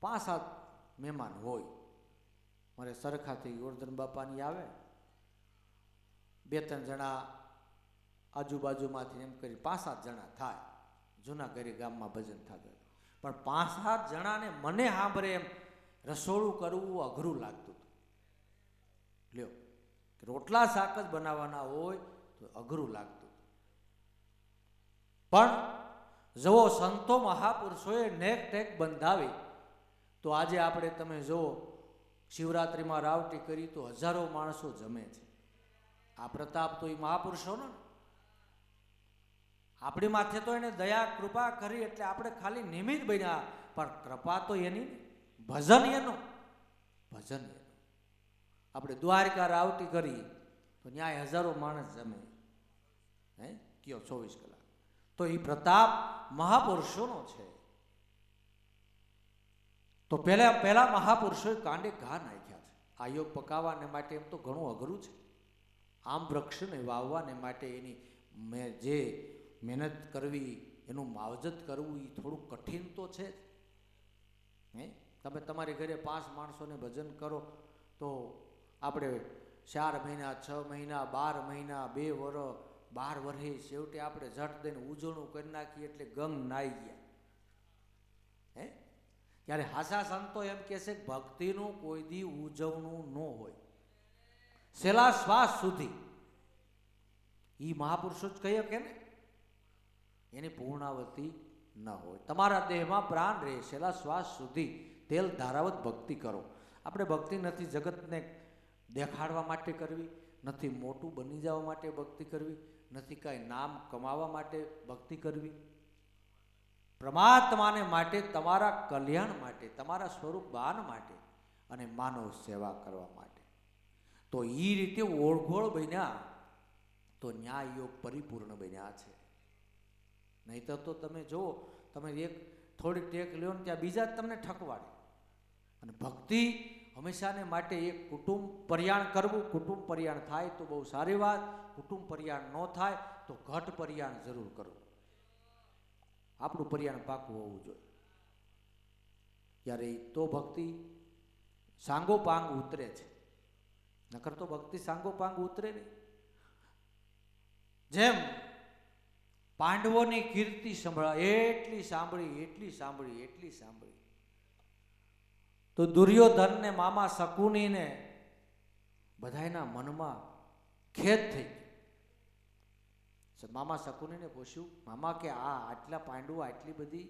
5-7 મહેમાન હોય. મારે સરખાથી ગોરધન બાપાની આવે, 2-3 જણા આજુબાજુમાંથી એમ કરી 5-7 જણા થાય. જૂના ઘરે ગામમાં ભજન થતા, પણ 5-7 જણાને મને સાંભળે એમ રસોડું કરવું અઘરું લાગતું હતું. લ્યો, રોટલા શાક જ બનાવવાના હોય તો અઘરું લાગતું. પણ જુઓ, સંતો મહાપુરુષોએ નેક ટેક બંધાવી. તો આજે આપણે તમે જુઓ, શિવરાત્રિમાં રાવટી કરી તો હજારો માણસો જમે છે. આ પ્રતાપ તો એ મહાપુરુષોનો ને. આપણી માથે તો એને દયા કૃપા કરી એટલે આપણે ખાલી નિમિત્ત બન્યા, પણ કૃપા તો એની, ભજન એનું, ભજન એનું. આપણે દ્વારકા રાવટી કરી તો ન્યાય હજારો માણસ જમે. કયો 24 કલાક. તો એ પ્રતાપ મહાપુરુષોનો છે. તો પહેલા મહાપુરુષોએ કાંડે ઘા નાખ્યા છે. આ યોગ પકાવવાને માટે એમ તો ઘણું અઘરું છે. આમ વૃક્ષને વાવવાને માટે એની જે મહેનત કરવી, એનું માવજત કરવું એ થોડું કઠિન તો છે. તમે તમારી ઘરે 5 માણસોને ભજન કરો તો આપણે 4 મહિના, 6 મહિના, 12 મહિના, 2 વર્ષ, 12 વર્ષે છેવટે આપણે ઝટ દઈને ઉજવણું કરી નાખીએ એટલે ગંગ નાઈ ગયા. ત્યારે હાસા સંતો એમ કહે છે કે ભક્તિનું કોઈ દી ઉજવણું ન હોય, છેલ્લા શ્વાસ સુધી. એ મહાપુરુષો જ કહે કે ને એની પૂર્ણાવતી ન હોય. તમારા દેહમાં પ્રાણ રહે છેલ્લા શ્વાસ સુધી તેલ ધારાવત ભક્તિ કરો. આપણે ભક્તિ નથી જગતને દેખાડવા માટે કરવી, નથી મોટું બની જવા માટે ભક્તિ કરવી, નથી કાંઈ નામ કમાવા માટે ભક્તિ કરવી. પરમાત્માને માટે, તમારા કલ્યાણ માટે, તમારા સ્વરૂપ બાન માટે અને માનવ સેવા કરવા માટે. તો એ રીતે ઓળઘોળ બન્યા તો ન્યાય યોગ પરિપૂર્ણ બન્યા છે. નહીં તો તમે જુઓ, તમે એક થોડીક ટેક લ્યો ને ત્યાં બીજા જ તમને ઠકવાડે. અને ભક્તિ હંમેશાને માટે એક કુટુંબ પર્યાણ કરવું. કુટુંબ પર્યાણ થાય તો બહુ સારી વાત, કુટુંબ પર્યાણ ન થાય તો ઘટ પર્યાણ જરૂર કરવું. આપણું પર્યાણ પાકું હોવું જોઈએ. ત્યારે તો ભક્તિ સાંગોપાંગ ઉતરે છે, નકર તો ભક્તિ સાંગોપાંગ ઉતરે નહીં. જેમ પાંડવોની કીર્તિ એટલી સાંભળી તો દુર્યોધનને મામા શકુનીને બધાયના મનમાં ખેદ થઈ ગયો. મામા શકુનીને પૂછ્યું, મામા કે આટલા પાંડવો આટલી બધી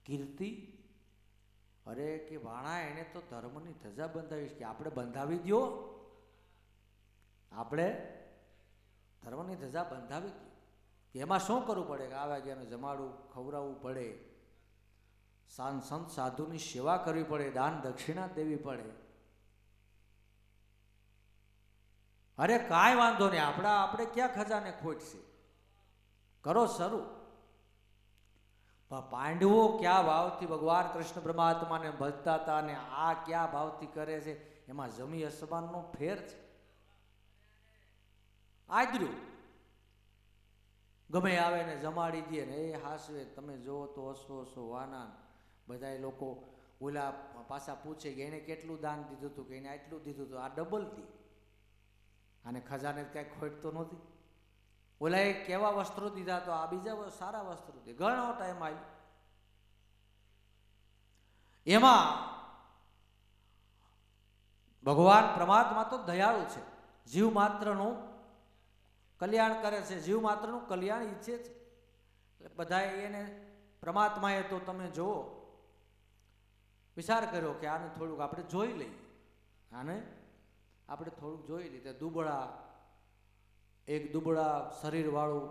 કીર્તિ? અરે કે વાણા એને તો ધર્મની ધજા બંધાવી કે આપણે બંધાવી દો, આપણે ધર્મની ધજા બંધાવી દો. એમાં શું કરવું પડે કે આવ્યા ગયાને જમાડવું, ખવડાવવું પડે, સંત સાધુની સેવા કરવી પડે, દાન દક્ષિણા દેવી પડે. અરે કાંઈ વાંધો નહીં, આપણે ક્યાં ખજાને ખોટ છે, કરો શરૂ. પાંડવો કયા ભાવથી ભગવાન કૃષ્ણ પરમાત્માને ભજતા હતા અને આ કયા ભાવથી કરે છે, એમાં જમી અસમાનનો ફેર છે. આદર્યું ગમે આવે ને જમાડી દે ને એ હાસવે, તમે જોવો તો હસો હસો વાના. બધા લોકો ઓલા પાછા પૂછે કે એને કેટલું દાન દીધું હતું, કે એને આટલું દીધું હતું, આ ડબલ દી. આને ખજાને કાંઈ ખોટ તો નહોતી. ઓલા એ કેવા વસ્ત્રો દીધા તો આ બીજા સારા વસ્ત્રો દે. ઘણો ટાઈમ આવ્યો. એમાં ભગવાન પરમાત્મા તો દયાળુ છે, જીવ માત્રનું કલ્યાણ કરે છે, જીવ માત્રનું કલ્યાણ ઈચ્છે છે. એટલે બધા એને પરમાત્માએ તો તમે જુઓ વિચાર કર્યો કે આને થોડુંક આપણે જોઈ લઈએ, આને આપણે થોડુંક જોઈ લઈએ. એક દુબળા શરીર વાળું,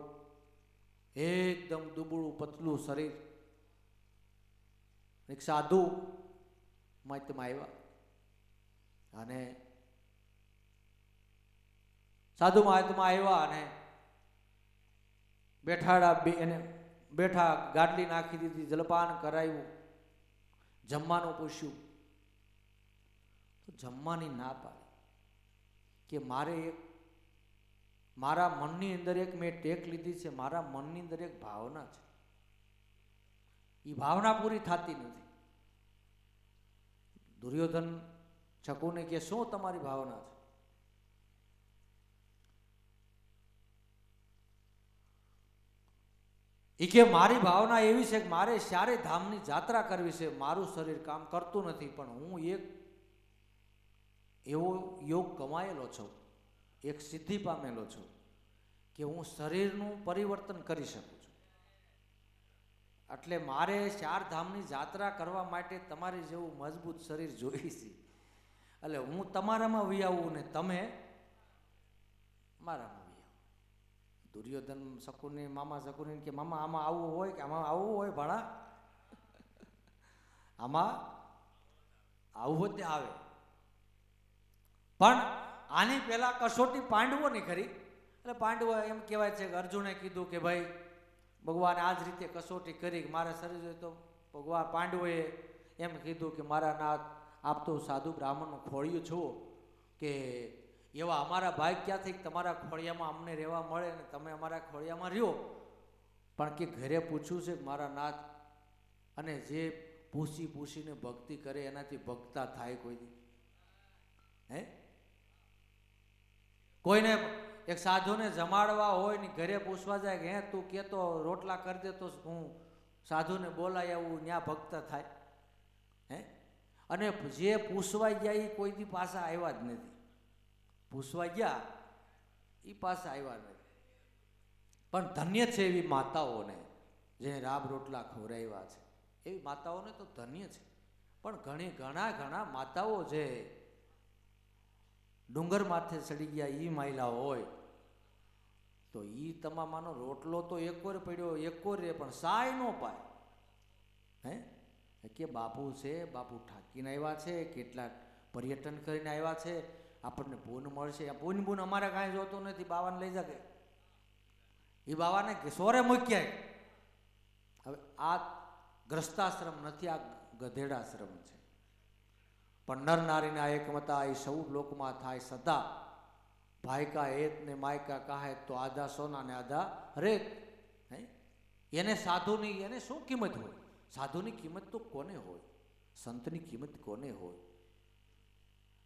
એકદમ દુબળું પતલું શરીર, એક સાધુ મહાત્મા આવ્યા અને સાધુ મહાત્મા આવ્યા અને બેઠા ગાડલી નાખી દીધી, જલપાન કરાવ્યું, જમવાનું પૂછ્યું તો જમવાની ના પાડી કે મારા મનની અંદર એક મેં ટેક લીધી છે, મારા મનની અંદર એક ભાવના છે, એ ભાવના પૂરી થતી નથી. દુર્યોધન શકુને કે શું તમારી ભાવના છે? એ કે મારી ભાવના એવી છે કે મારે ચારે ધામની જાત્રા કરવી છે. મારું શરીર કામ કરતું નથી, પણ હું એક એવો યોગ કમાયેલો છું, એક સિદ્ધિ પામેલો છું કે હું શરીરનું પરિવર્તન કરી શકું છું. એટલે મારે ચાર ધામની જાત્રા કરવા માટે તમારી જેવું મજબૂત શરીર જોઈએ છે. એટલે હું તમારામાં વિયાવું ને તમે મારામાં. દુર્યોધન શકુની મામા શકુની કે મામા આમાં આવવું હોય કે આમાં આવવું હોય ભણા, આમાં આવવું હોય તે આવે. પણ આની પહેલા કસોટી પાંડવોની કરી. એટલે પાંડવો એમ કહેવાય છે કે અર્જુને કીધું કે ભાઈ ભગવાને આ જ રીતે કસોટી કરી, મારા શરીર તો ભગવાન પાંડવોએ એમ કીધું કે મારા નાથ આપ તો સાધુ બ્રાહ્મણનું ખોળિયું છો, કે એવા અમારા ભાઈ ક્યાંથી તમારા ખોળિયામાં અમને રહેવા મળે ને તમે અમારા ખોળિયામાં રહ્યો. પણ કે ઘરે પૂછ્યું છે મારા નાથ, અને જે પૂછીને ભક્તિ કરે એનાથી ભક્તા થાય કોઈ દી? હે, કોઈને એક સાધુને જમાડવા હોય ને ઘરે પૂછવા જાય કે હે તું કેતો રોટલા કરી દે તો હું સાધુને બોલાય આવું, ન્યા ભક્ત થાય? હે, અને જે પૂછવા ગયા એ કોઈ દી પાછા આવ્યા જ નથી. પૂછવા ગયા એ પાછા આવ્યા નથી. પણ ધન્ય છે એવી માતાઓને જેને રાબ રોટલા ખવડાવ્યા છે, એવી માતાઓને તો ધન્ય છે. પણ ઘણા માતાઓ જે ડુંગર માથે ચડી ગયા એ માયલા હોય તો એ તમામાનો રોટલો તો એકોર પડ્યો એકોર રે, પણ સાય ન પાય. હે, કે બાપુ છે, બાપુ ઠાકીને આવ્યા છે, કેટલાક પર્યટન કરીને આવ્યા છે, આપણને પૂન મળશે. પૂન અમારે કાંઈ જોતું નથી, બાવાને લઈ શકે. એ બાવાને સોરે મૂક્યા. હવે આ ગ્રસ્તાશ્રમ નથી, આ ગધેડાશ્રમ છે. પણ નર નારીના એકમતા એ સૌ લોકમાં થાય સદા. ભાઈકા હેત ને માયકા કાહે તો આધા સોના ને આધા રેત. એને સાધુની એને શું કિંમત હોય? સાધુની કિંમત તો કોને હોય? સંતની કિંમત કોને હોય?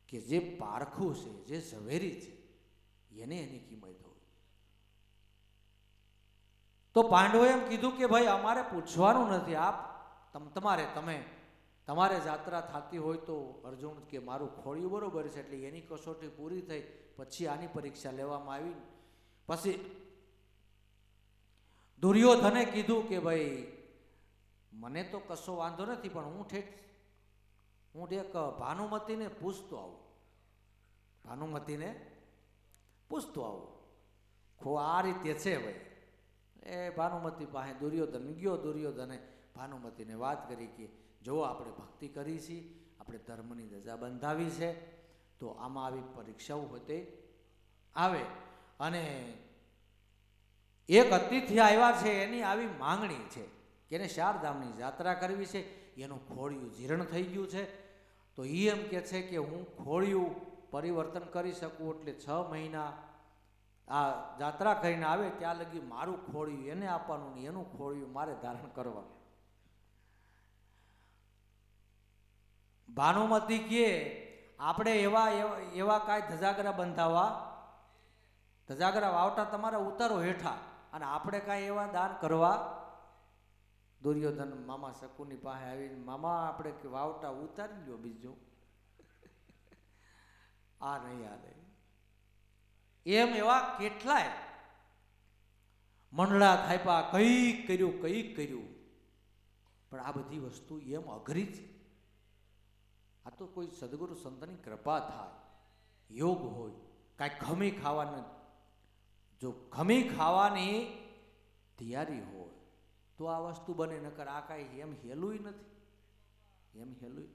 કે જે પારખું છે, જે ઝવેરી છે, એને એની કિંમત હોય. તો પાંડવોએ એમ કીધું કે ભાઈ અમારે પૂછવાનું નથી, આપ તમે તમારે જાત્રા થતી હોય તો અર્જુન કે મારું ખોળિયું બરોબર છે, એટલે એની કસોટી પૂરી થઈ પછી આની પરીક્ષા લેવામાં આવી. પછી દુર્યોધને કીધું કે ભાઈ મને તો કશો વાંધો નથી, પણ હું એક ભાનુમતીને પૂછતો આવું, ભાનુમતીને પૂછતો આવું. આ રીતે છે ભાઈ. એ ભાનુમતી પાસે દુર્યોધન ગયો. દુર્યોધને ભાનુમતીને વાત કરી કે જો આપણે ભક્તિ કરી છે, આપણે ધર્મની ધજા બંધાવી છે, તો આમાં આવી પરીક્ષાઓ હોતે આવે. અને એક અતિથિ આવ્યા છે, એની આવી માંગણી છે કે એને 4 ધામની યાત્રા કરવી છે, એનું ખોળિયું જીર્ણ થઈ ગયું છે, તો એ એમ કે છે કે હું ખોળિયું પરિવર્તન કરી શકું, એટલે 6 મહિના આ યાત્રા કરીને આવે ત્યાં લગી મારું ખોળિયું એને આપવાનું ને એનું ખોળિયું મારે ધારણ કરવાનું. ભાનુમતી કહે આપણે એવા કાંઈ ધજાગરા બંધાવા, ધજાગરા વાવટા તમારા ઉતારો હેઠા, અને આપણે કાંઈ એવા દાન કરવા. દુર્યોધન મામા શકુની પાસે આવીને મામા આપણે કે વાવટા ઉતારી લ્યો, બીજું આ નહીં હાલે. એમ એવા કેટલાય મંડળા થાપ્યા, કંઈક કર્યું, પણ આ બધી વસ્તુ એમ અઘરી છે. આ તો કોઈ સદગુરુ સંતની કૃપા થાય, યોગ હોય, કાંઈક ખમી ખાવાનું, જો ખમી ખાવાની તૈયારી હોય તો આ વસ્તુ બને, નકર આ કાંઈ એમ હેલું નથી.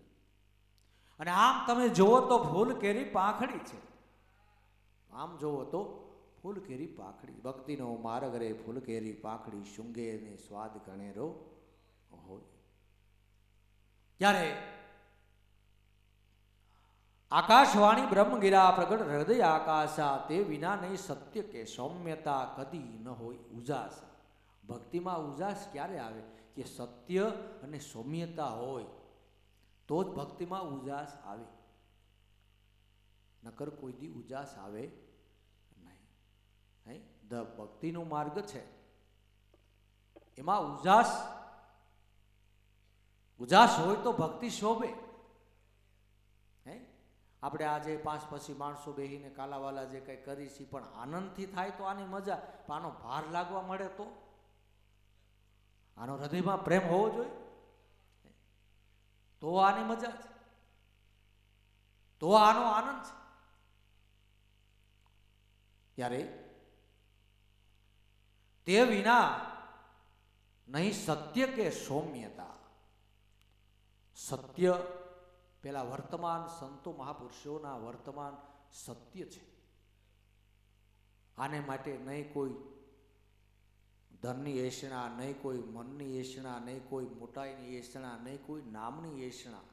અને આમ તમે જુઓ તો ફૂલ કેરી પાંખડી છે. આમ જુઓ તો ફૂલ કેરી પાંખડી. ભક્તિનો માર્ગ રે ફૂલ કેરી પાંખડી, શુંગે ને સ્વાદ ગણેરો હોય. ત્યારે આકાશવાણી બ્રહ્મગીરા પ્રગટ હૃદય આકાશા, તે વિના નહીં સત્ય કે સૌમ્યતા કદી ન હોય ઉજાસ. ભક્તિમાં ઉજાસ ક્યારે આવે કે સત્ય અને સૌમ્યતા હોય તો જ ભક્તિમાં ઉજાસ આવે, નકર કોઈ દી ઉજાસ આવે નહીં. ભક્તિનો માર્ગ છે એમાં ઉજાસ હોય તો ભક્તિ શોભે. આપણે આજે 5 પછી માણસો બેહીને કાલાવાલા જે કંઈ કરી છે, પણ આનંદથી થાય તો આની મજા. પણ આનો ભાર લાગવા મળે તો આનો હૃદયમાં પ્રેમ હોવો જોઈએ, તો આની મજા છે, તો આનો આનંદ છે. ત્યારે તે વિના નહીં સત્ય કે સૌમ્યતા. સત્ય પેલા વર્તમાન સંતો મહાપુરુષોના વર્તમાન સત્ય છે. આને માટે નહીં કોઈ ધનની એષણા, નહીં કોઈ મનની એષણા, નહીં કોઈ મોટાઈની એષણા, નહીં કોઈ નામની એષણા.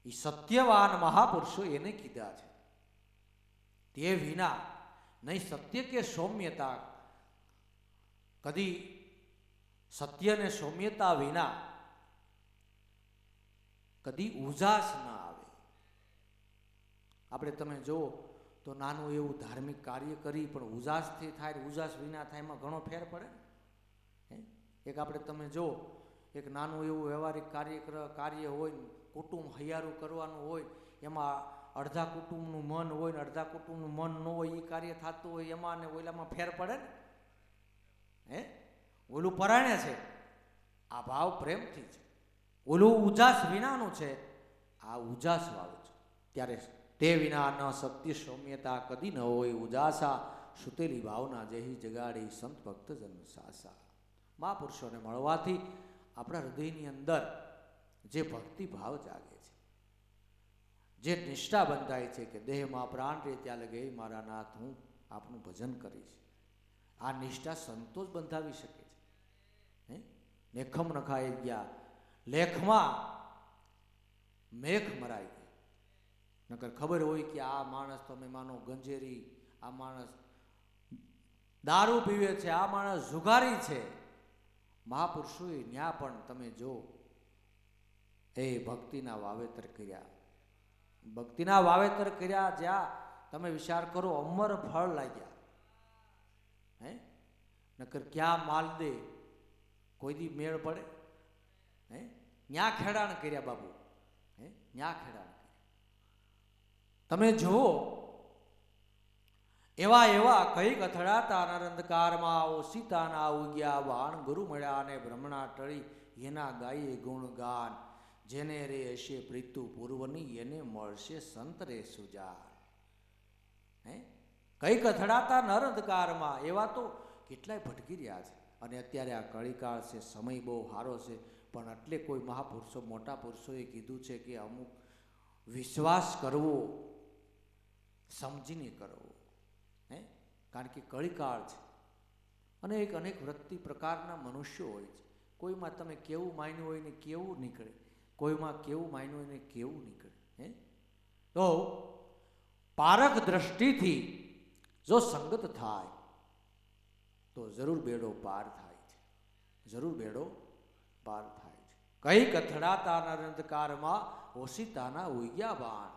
એ સત્યવાન મહાપુરુષો એને કીધા છે. તે વિના નહીં સત્ય કે સૌમ્યતા. કદી સત્ય ને સૌમ્યતા વિના કદી ઉજાસ ના આવે. આપણે તમે જુઓ તો નાનું એવું ધાર્મિક કાર્ય કરી પણ ઉજાસથી થાય, ઉજાસ વિના થાય, એમાં ઘણો ફેર પડે. એક આપણે તમે જુઓ, એક નાનું એવું વ્યવહારિક કાર્ય હોય, કુટુંબ હૈયારું કરવાનું હોય, એમાં અડધા કુટુંબનું મન હોય ને અડધા કુટુંબનું મન ન હોય, એ કાર્ય થતું હોય, એમાં ને ઓલામાં ફેર પડે ને. ઓલું પરાણે છે, આ ભાવ પ્રેમથી છે. ઓલું ઉજાસ વિનાનું છે, આ ઉજાસ વાળું છે. ત્યારે તે વિના ન સત્ય સૌમ્યતા કદી ન હોય ઉજાસા, સુતેલી ભાવના જેહી જગાડી સંત ભક્તજન સાસા. મહાપુરુષોને મળવાથી આપણા હૃદયની અંદર જે ભક્તિ ભાવ જાગે છે, જે નિષ્ઠા બંધાય છે કે દેહમાં પ્રાણ રે ત્યાં લગે મારા નાથ હું આપનું ભજન કરીશ. આ નિષ્ઠા સંતો જ બંધાવી શકે છે. લેખમ નખાઈ ગયા, લેખમાં મેઘ મરાઈ ગઈ. નકર ખબર હોય કે આ માણસ, તમે માનો ગંજેરી, આ માણસ દારૂ પીવે છે, આ માણસ જુગારી છે, મહાપુરુષોએ ન્યા પણ તમે જો એ ભક્તિના વાવેતર કર્યા. ભક્તિના વાવેતર કર્યા, જ્યાં તમે વિચાર કરો અમર ફળ લાગ્યા. નકર ક્યાં માલ દે કોઈ દી મેળ પડે? ન્યા ખેડાણ કર્યા બાબુ, ન્યા ખેડાણ કર્યા. તમે જુઓ એવા એવા કઈક અથડાતા નરંધકારમાં ઓશિતાના ઉગ્યા વાણ ગુરુ મળ્યા અને બ્રહ્મણા ટળી એના ગાયે ગુણગાન. જેને રે હશે પ્રીતુ પૂર્વની એને મળશે સંત રે સુજાન. કઈક અથડાતા નરંધકારમાં એવા તો કેટલાય ભટકી રહ્યા છે. અને અત્યારે આ કળીકાળ છે, સમય બહુ સારો છે, પણ એટલે કોઈ મહાપુરુષો મોટા પુરુષોએ કીધું છે કે અમુક વિશ્વાસ કરવો સમજીને કરવો, કારણ કે કળીકાળ છે. અનેક વૃત્તિ પ્રકારના મનુષ્યો હોય છે. કોઈમાં તમે કેવું માન્યું હોય ને કેવું નીકળે, કોઈમાં કેવું માન્યું હોય ને કેવું નીકળે. તો પારખ દ્રષ્ટિથી જો સંગત થાય તો જરૂર બેડો પાર થાય છે, જરૂર બેડો પાર થાય છે. કઈક અથડાતા નરંધકારમાં ઓશિતાના ઉગ્યા બાણ.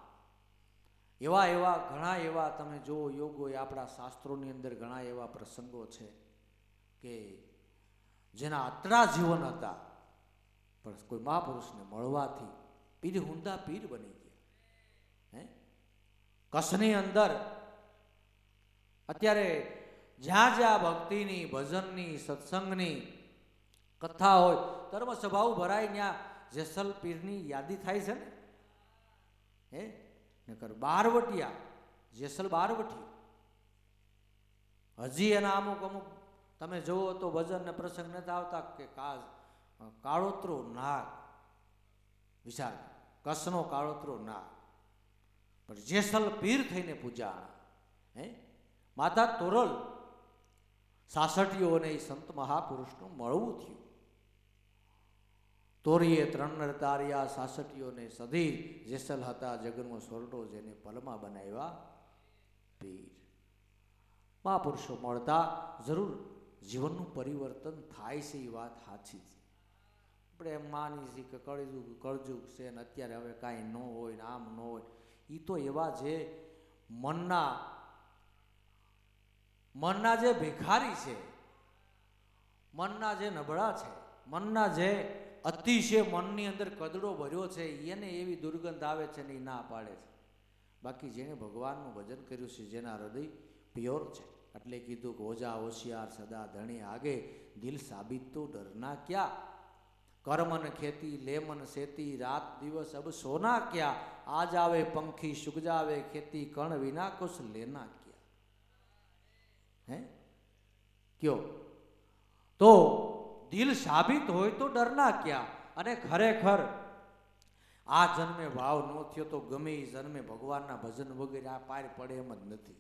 એવા ઘણા એવા તમે જો યોગો આપણા શાસ્ત્રોની અંદર ઘણા એવા પ્રસંગો છે કે જેના અતરા જીવન હતા, પણ કોઈ મહાપુરુષને મળવાથી પીર હુંદા પીર બની ગયા. કચ્છની અંદર અત્યારે જ્યાં જ્યાં ભક્તિની, ભજનની, સત્સંગની કથા હોય, ધર્મ સભાઓ ભરાય, ત્યાં જેસલ પીરની યાદી થાય છે ને. નકર બારવટિયા, જેસલ બારવટી હજી એના અમુક તમે જુઓ તો ભજન ને પ્રસંગ નથી આવતા કે કાળોતરો નાગ, વિચાર કચ્છનો કાળોતરો નાગ, પણ જેસલ પીર થઈને પૂજા. માતા તોરલ સાસઠીઓને સંત મહાપુરુષનું મળવું થયું. તોરીએ 3 તાર્યા સાસઠીઓને સધીર, જેસલ હતા જગનો સોરડો જેને પલમાં બનાવ્યા પીર. મહાપુરુષો મળતા જરૂર જીવનનું પરિવર્તન થાય છે, એ વાત સાચી છે. આપણે એમ માની છીએ કે કળજુગ છે ને અત્યારે હવે કાંઈ ન હોય ને આમ ન હોય. એ તો એવા જે મનના જે ભિખારી છે, મનના જે નબળા છે, મનના જે અતિશય મનની અંદર કદડો ભર્યો છે, એને એવી દુર્ગંધ આવે છે ને એ ના પાડે છે. બાકી જેણે ભગવાનનું ભજન કર્યું છે, જેના હૃદય પ્યોર છે, એટલે કીધું કે ઓજા હોશિયાર સદા ધણી આગે, દિલ સાબિત તો ડરના ક્યાં, કર્મન ખેતી લેમન સેતી, રાત દિવસ અબ સોના ક્યાં, આજ આવે પંખી સુગ જાવે ખેતી, કણ વિના કુછ લેના ક્યાં. કયો તો દિલ સાબિત હોય તો ડરના ક્યાં. અને ખરેખર આ જન્મે ભાવ ન થયો તો ગમે એ જન્મે ભગવાનના ભજન વગેરે આ પાર પડે એમ જ નથી.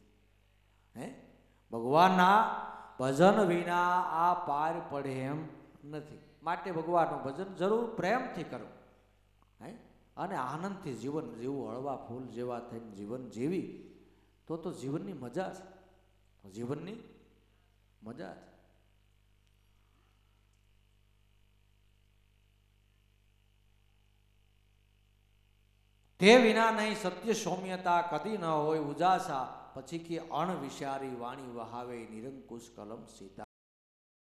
ભગવાનના ભજન વિના આ પાર પડે એમ નથી. માટે ભગવાનનું ભજન જરૂર પ્રેમથી કરવું, અને આનંદથી જીવન જીવવું. હળવા ફૂલ જેવા થઈને જીવન જીવી તો જીવનની મજા છે, જીવનની મજા છે. તે વિના નહીં સત્ય સૌમ્યતા કદી ન હોય ઉજાસા, પછી કે અણ વિચારી વાણી વહાવે નિરંકુશ કલમ સીતા.